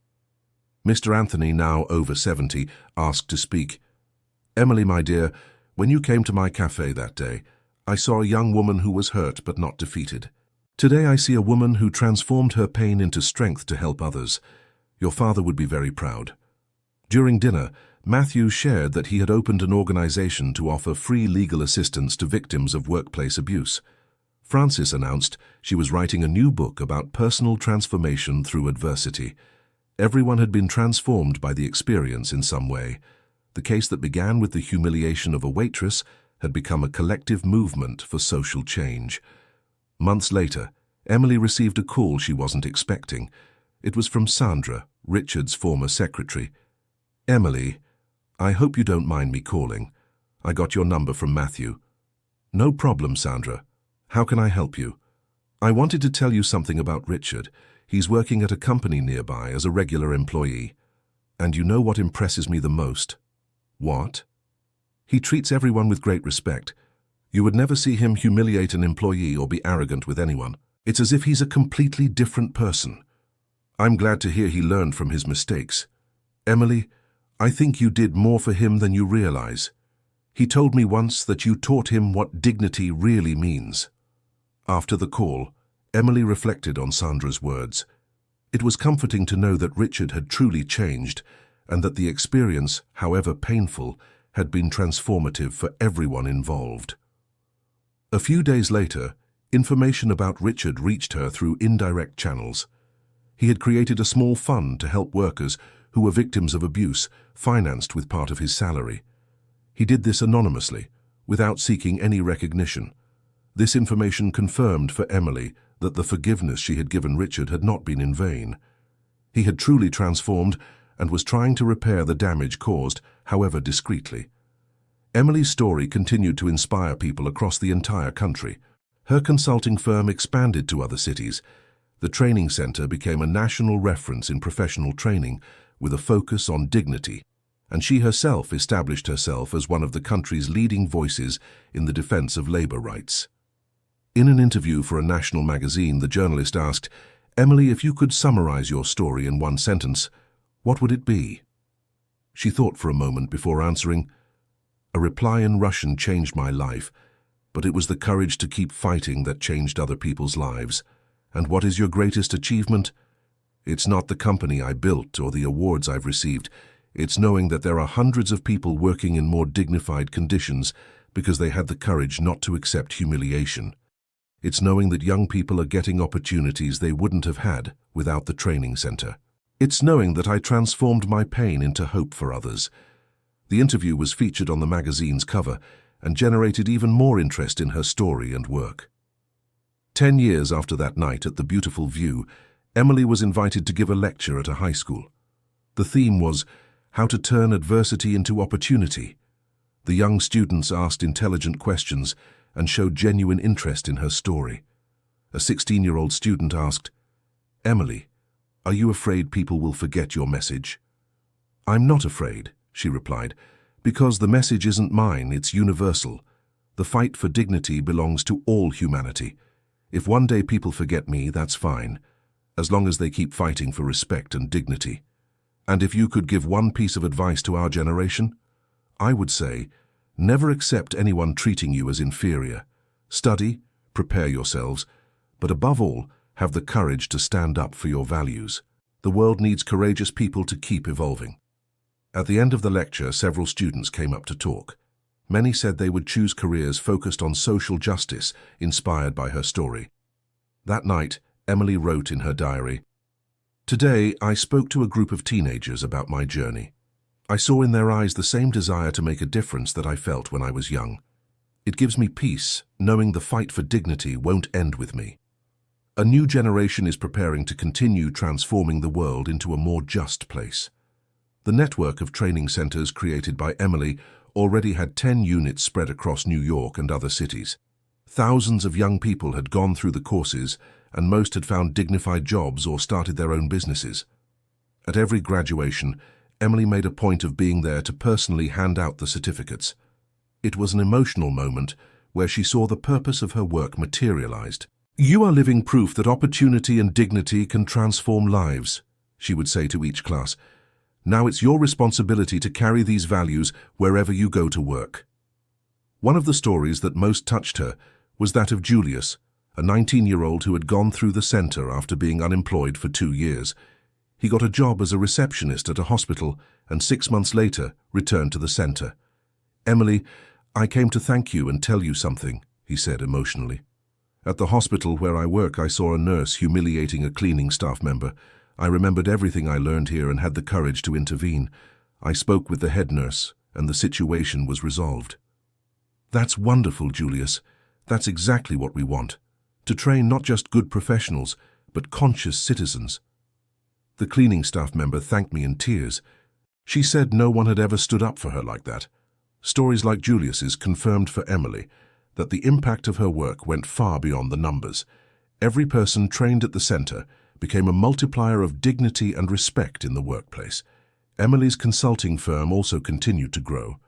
Mr. Anthony, now over 70, asked to speak. "Emily, my dear, when you came to my cafe that day, I saw a young woman who was hurt but not defeated. Today I see a woman who transformed her pain into strength to help others. Your father would be very proud." During dinner, Matthew shared that he had opened an organization to offer free legal assistance to victims of workplace abuse. Frances announced she was writing a new book about personal transformation through adversity. Everyone had been transformed by the experience in some way. The case that began with the humiliation of a waitress had become a collective movement for social change. Months later, Emily received a call she wasn't expecting. It was from Sandra, Richard's former secretary. "Emily, I hope you don't mind me calling. I got your number from Matthew." "No problem, Sandra. How can I help you?" "I wanted to tell you something about Richard. He's working at a company nearby as a regular employee. And you know what impresses me the most?" "What?" "He treats everyone with great respect. You would never see him humiliate an employee or be arrogant with anyone. It's as if he's a completely different person. I'm glad to hear he learned from his mistakes. Emily, I think you did more for him than you realize. He told me once that you taught him what dignity really means." After the call, Emily reflected on Sandra's words. It was comforting to know that Richard had truly changed and that the experience, however painful, had been transformative for everyone involved. A few days later, information about Richard reached her through indirect channels. He had created a small fund to help workers who were victims of abuse, financed with part of his salary. He did this anonymously, without seeking any recognition. This information confirmed for Emily that the forgiveness she had given Richard had not been in vain. He had truly transformed and was trying to repair the damage caused, however discreetly. Emily's story continued to inspire people across the entire country. Her consulting firm expanded to other cities. The training center became a national reference in professional training with a focus on dignity, and she herself established herself as one of the country's leading voices in the defense of labor rights. In an interview for a national magazine, the journalist asked, "Emily, if you could summarize your story in one sentence, what would it be?" She thought for a moment before answering, "A reply in Russian changed my life, but it was the courage to keep fighting that changed other people's lives. And what is your greatest achievement? It's not the company I built or the awards I've received. It's knowing that there are hundreds of people working in more dignified conditions because they had the courage not to accept humiliation. It's knowing that young people are getting opportunities they wouldn't have had without the training center. It's knowing that I transformed my pain into hope for others." The interview was featured on the magazine's cover and generated even more interest in her story and work. 10 years after that night at the beautiful View, Emily was invited to give a lecture at a high school. The theme was how to turn adversity into opportunity. The young students asked intelligent questions and showed genuine interest in her story. A 16-year-old student asked, "Emily, are you afraid people will forget your message?" "I'm not afraid," she replied, "because the message isn't mine, it's universal. The fight for dignity belongs to all humanity. If one day people forget me, that's fine, as long as they keep fighting for respect and dignity. And if you could give one piece of advice to our generation, I would say, never accept anyone treating you as inferior. Study, prepare yourselves, but above all, have the courage to stand up for your values. The world needs courageous people to keep evolving." At the end of the lecture, several students came up to talk. Many said they would choose careers focused on social justice, inspired by her story. That night, Emily wrote in her diary, "Today, I spoke to a group of teenagers about my journey. I saw in their eyes the same desire to make a difference that I felt when I was young. It gives me peace, knowing the fight for dignity won't end with me. A new generation is preparing to continue transforming the world into a more just place. The network of training centers created by Emily already had 10 units spread across New York and other cities. Thousands of young people had gone through the courses, and most had found dignified jobs or started their own businesses. At every graduation, Emily made a point of being there to personally hand out the certificates. It was an emotional moment where she saw the purpose of her work materialized. "You are living proof that opportunity and dignity can transform lives," she would say to each class. "Now it's your responsibility to carry these values wherever you go to work." One of the stories that most touched her was that of Julius, a 19-year-old who had gone through the center after being unemployed for 2 years. He got a job as a receptionist at a hospital and 6 months later returned to the center. "Emily, I came to thank you and tell you something," he said emotionally. "At the hospital where I work, I saw a nurse humiliating a cleaning staff member. I remembered everything I learned here and had the courage to intervene. I spoke with the head nurse, and the situation was resolved." "That's wonderful, Julius. That's exactly what we want. To train not just good professionals, but conscious citizens." The cleaning staff member thanked me in tears. She said no one had ever stood up for her like that. Stories like Julius's confirmed for Emily that the impact of her work went far beyond the numbers. Every person trained at the center became a multiplier of dignity and respect in the workplace. Emily's consulting firm also continued to grow.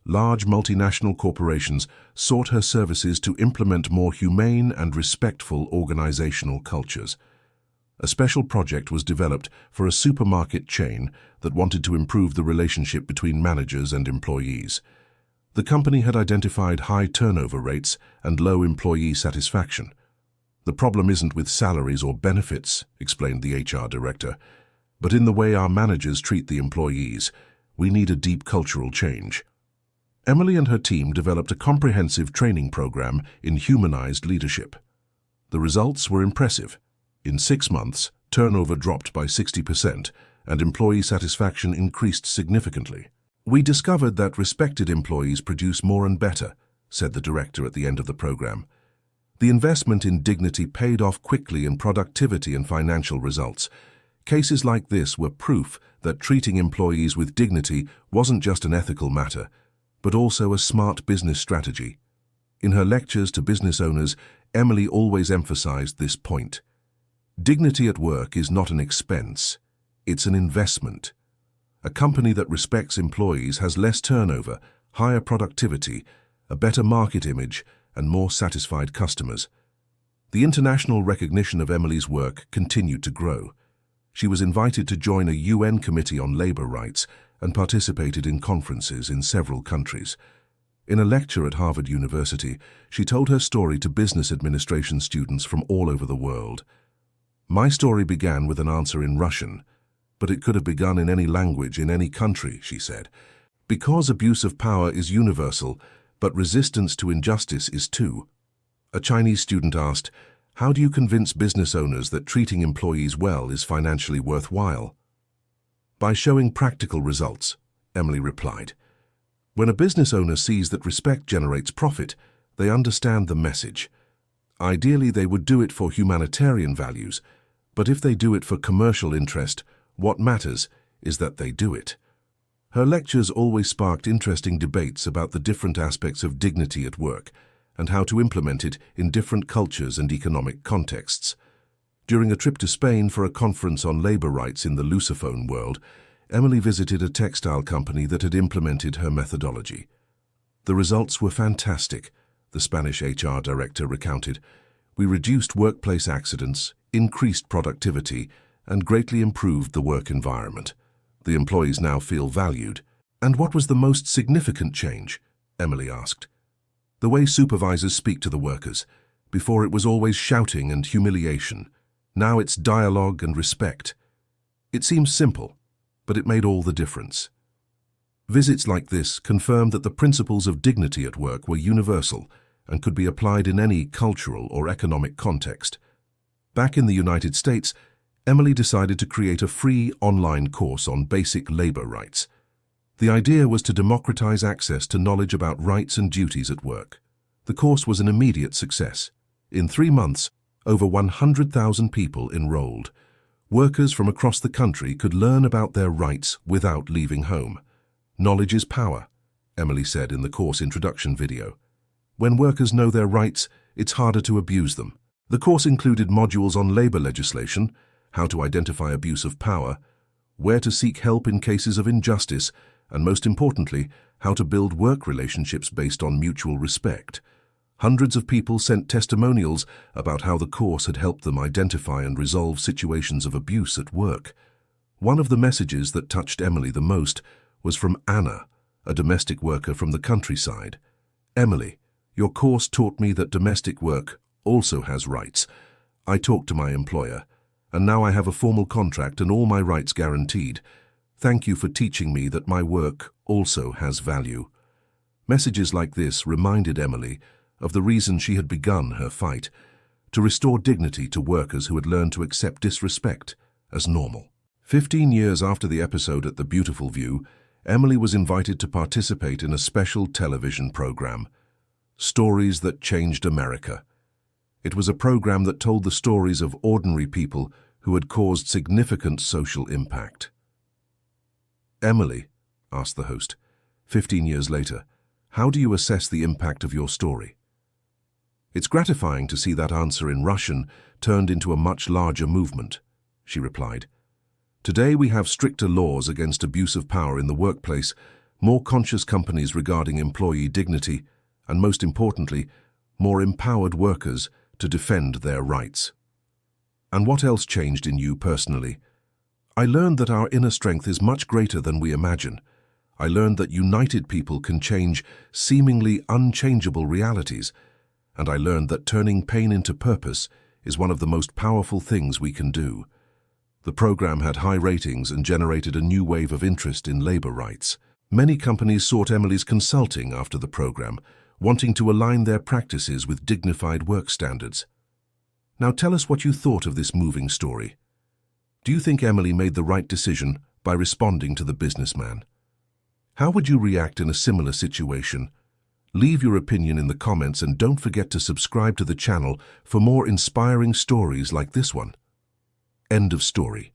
Large multinational corporations sought her services to implement more humane and respectful organizational cultures. A special project was developed for a supermarket chain that wanted to improve the relationship between managers and employees. The company had identified high turnover rates and low employee satisfaction. "The problem isn't with salaries or benefits," explained the HR director, "but in the way our managers treat the employees. We need a deep cultural change." Emily and her team developed a comprehensive training program in humanized leadership. The results were impressive. In 6 months, turnover dropped by 60% and employee satisfaction increased significantly. "We discovered that respected employees produce more and better," said the director at the end of the program. The investment in dignity paid off quickly in productivity and financial results. Cases like this were proof that treating employees with dignity wasn't just an ethical matter, but also a smart business strategy. In her lectures to business owners, Emily always emphasized this point. Dignity at work is not an expense, it's an investment. A company that respects employees has less turnover, higher productivity, a better market image, and more satisfied customers. The international recognition of Emily's work continued to grow. She was invited to join a UN Committee on Labor Rights and participated in conferences in several countries. In a lecture at Harvard University, she told her story to business administration students from all over the world. "My story began with an answer in Russian, but it could have begun in any language in any country," she said. "Because abuse of power is universal, but resistance to injustice is too." A Chinese student asked, "How do you convince business owners that treating employees well is financially worthwhile?" "By showing practical results," Emily replied. "When a business owner sees that respect generates profit, they understand the message. Ideally, they would do it for humanitarian values, but if they do it for commercial interest, what matters is that they do it." Her lectures always sparked interesting debates about the different aspects of dignity at work and how to implement it in different cultures and economic contexts. During a trip to Spain for a conference on labor rights in the Lusophone world, Emily visited a textile company that had implemented her methodology. "The results were fantastic," the Spanish HR director recounted. "We reduced workplace accidents, increased productivity, and greatly improved the work environment. The employees now feel valued." "And what was the most significant change?" Emily asked. "The way supervisors speak to the workers. Before it was always shouting and humiliation. Now it's dialogue and respect. It seems simple, but it made all the difference." Visits like this confirmed that the principles of dignity at work were universal and could be applied in any cultural or economic context. Back in the United States, Emily decided to create a free online course on basic labor rights. The idea was to democratize access to knowledge about rights and duties at work. The course was an immediate success. In 3 months, over 100,000 people enrolled. Workers from across the country could learn about their rights without leaving home. Knowledge is power, Emily said in the course introduction video. When workers know their rights, it's harder to abuse them. The course included modules on labor legislation, how to identify abuse of power, where to seek help in cases of injustice, and most importantly, how to build work relationships based on mutual respect. Hundreds of people sent testimonials about how the course had helped them identify and resolve situations of abuse at work. One of the messages that touched Emily the most was from Anna, a domestic worker from the countryside. "Emily, your course taught me that domestic work also has rights. I talked to my employer, and now I have a formal contract and all my rights guaranteed. Thank you for teaching me that my work also has value." Messages like this reminded Emily of the reason she had begun her fight, to restore dignity to workers who had learned to accept disrespect as normal. 15 years after the episode at the Beautiful View, Emily was invited to participate in a special television program, Stories That Changed America. It was a program that told the stories of ordinary people who had caused significant social impact. "Emily," asked the host, 15 years later, "how do you assess the impact of your story?" "It's gratifying to see that answer in Russian turned into a much larger movement," she replied. "Today we have stricter laws against abuse of power in the workplace, more conscious companies regarding employee dignity, and most importantly, more empowered workers to defend their rights." "And what else changed in you personally?" "I learned that our inner strength is much greater than we imagine. I learned that united people can change seemingly unchangeable realities, and I learned that turning pain into purpose is one of the most powerful things we can do." The program had high ratings and generated a new wave of interest in labor rights. Many companies sought Emily's consulting after the program, wanting to align their practices with dignified work standards. Now tell us what you thought of this moving story. Do you think Emily made the right decision by responding to the businessman? How would you react in a similar situation? Leave your opinion in the comments and don't forget to subscribe to the channel for more inspiring stories like this one. End of story.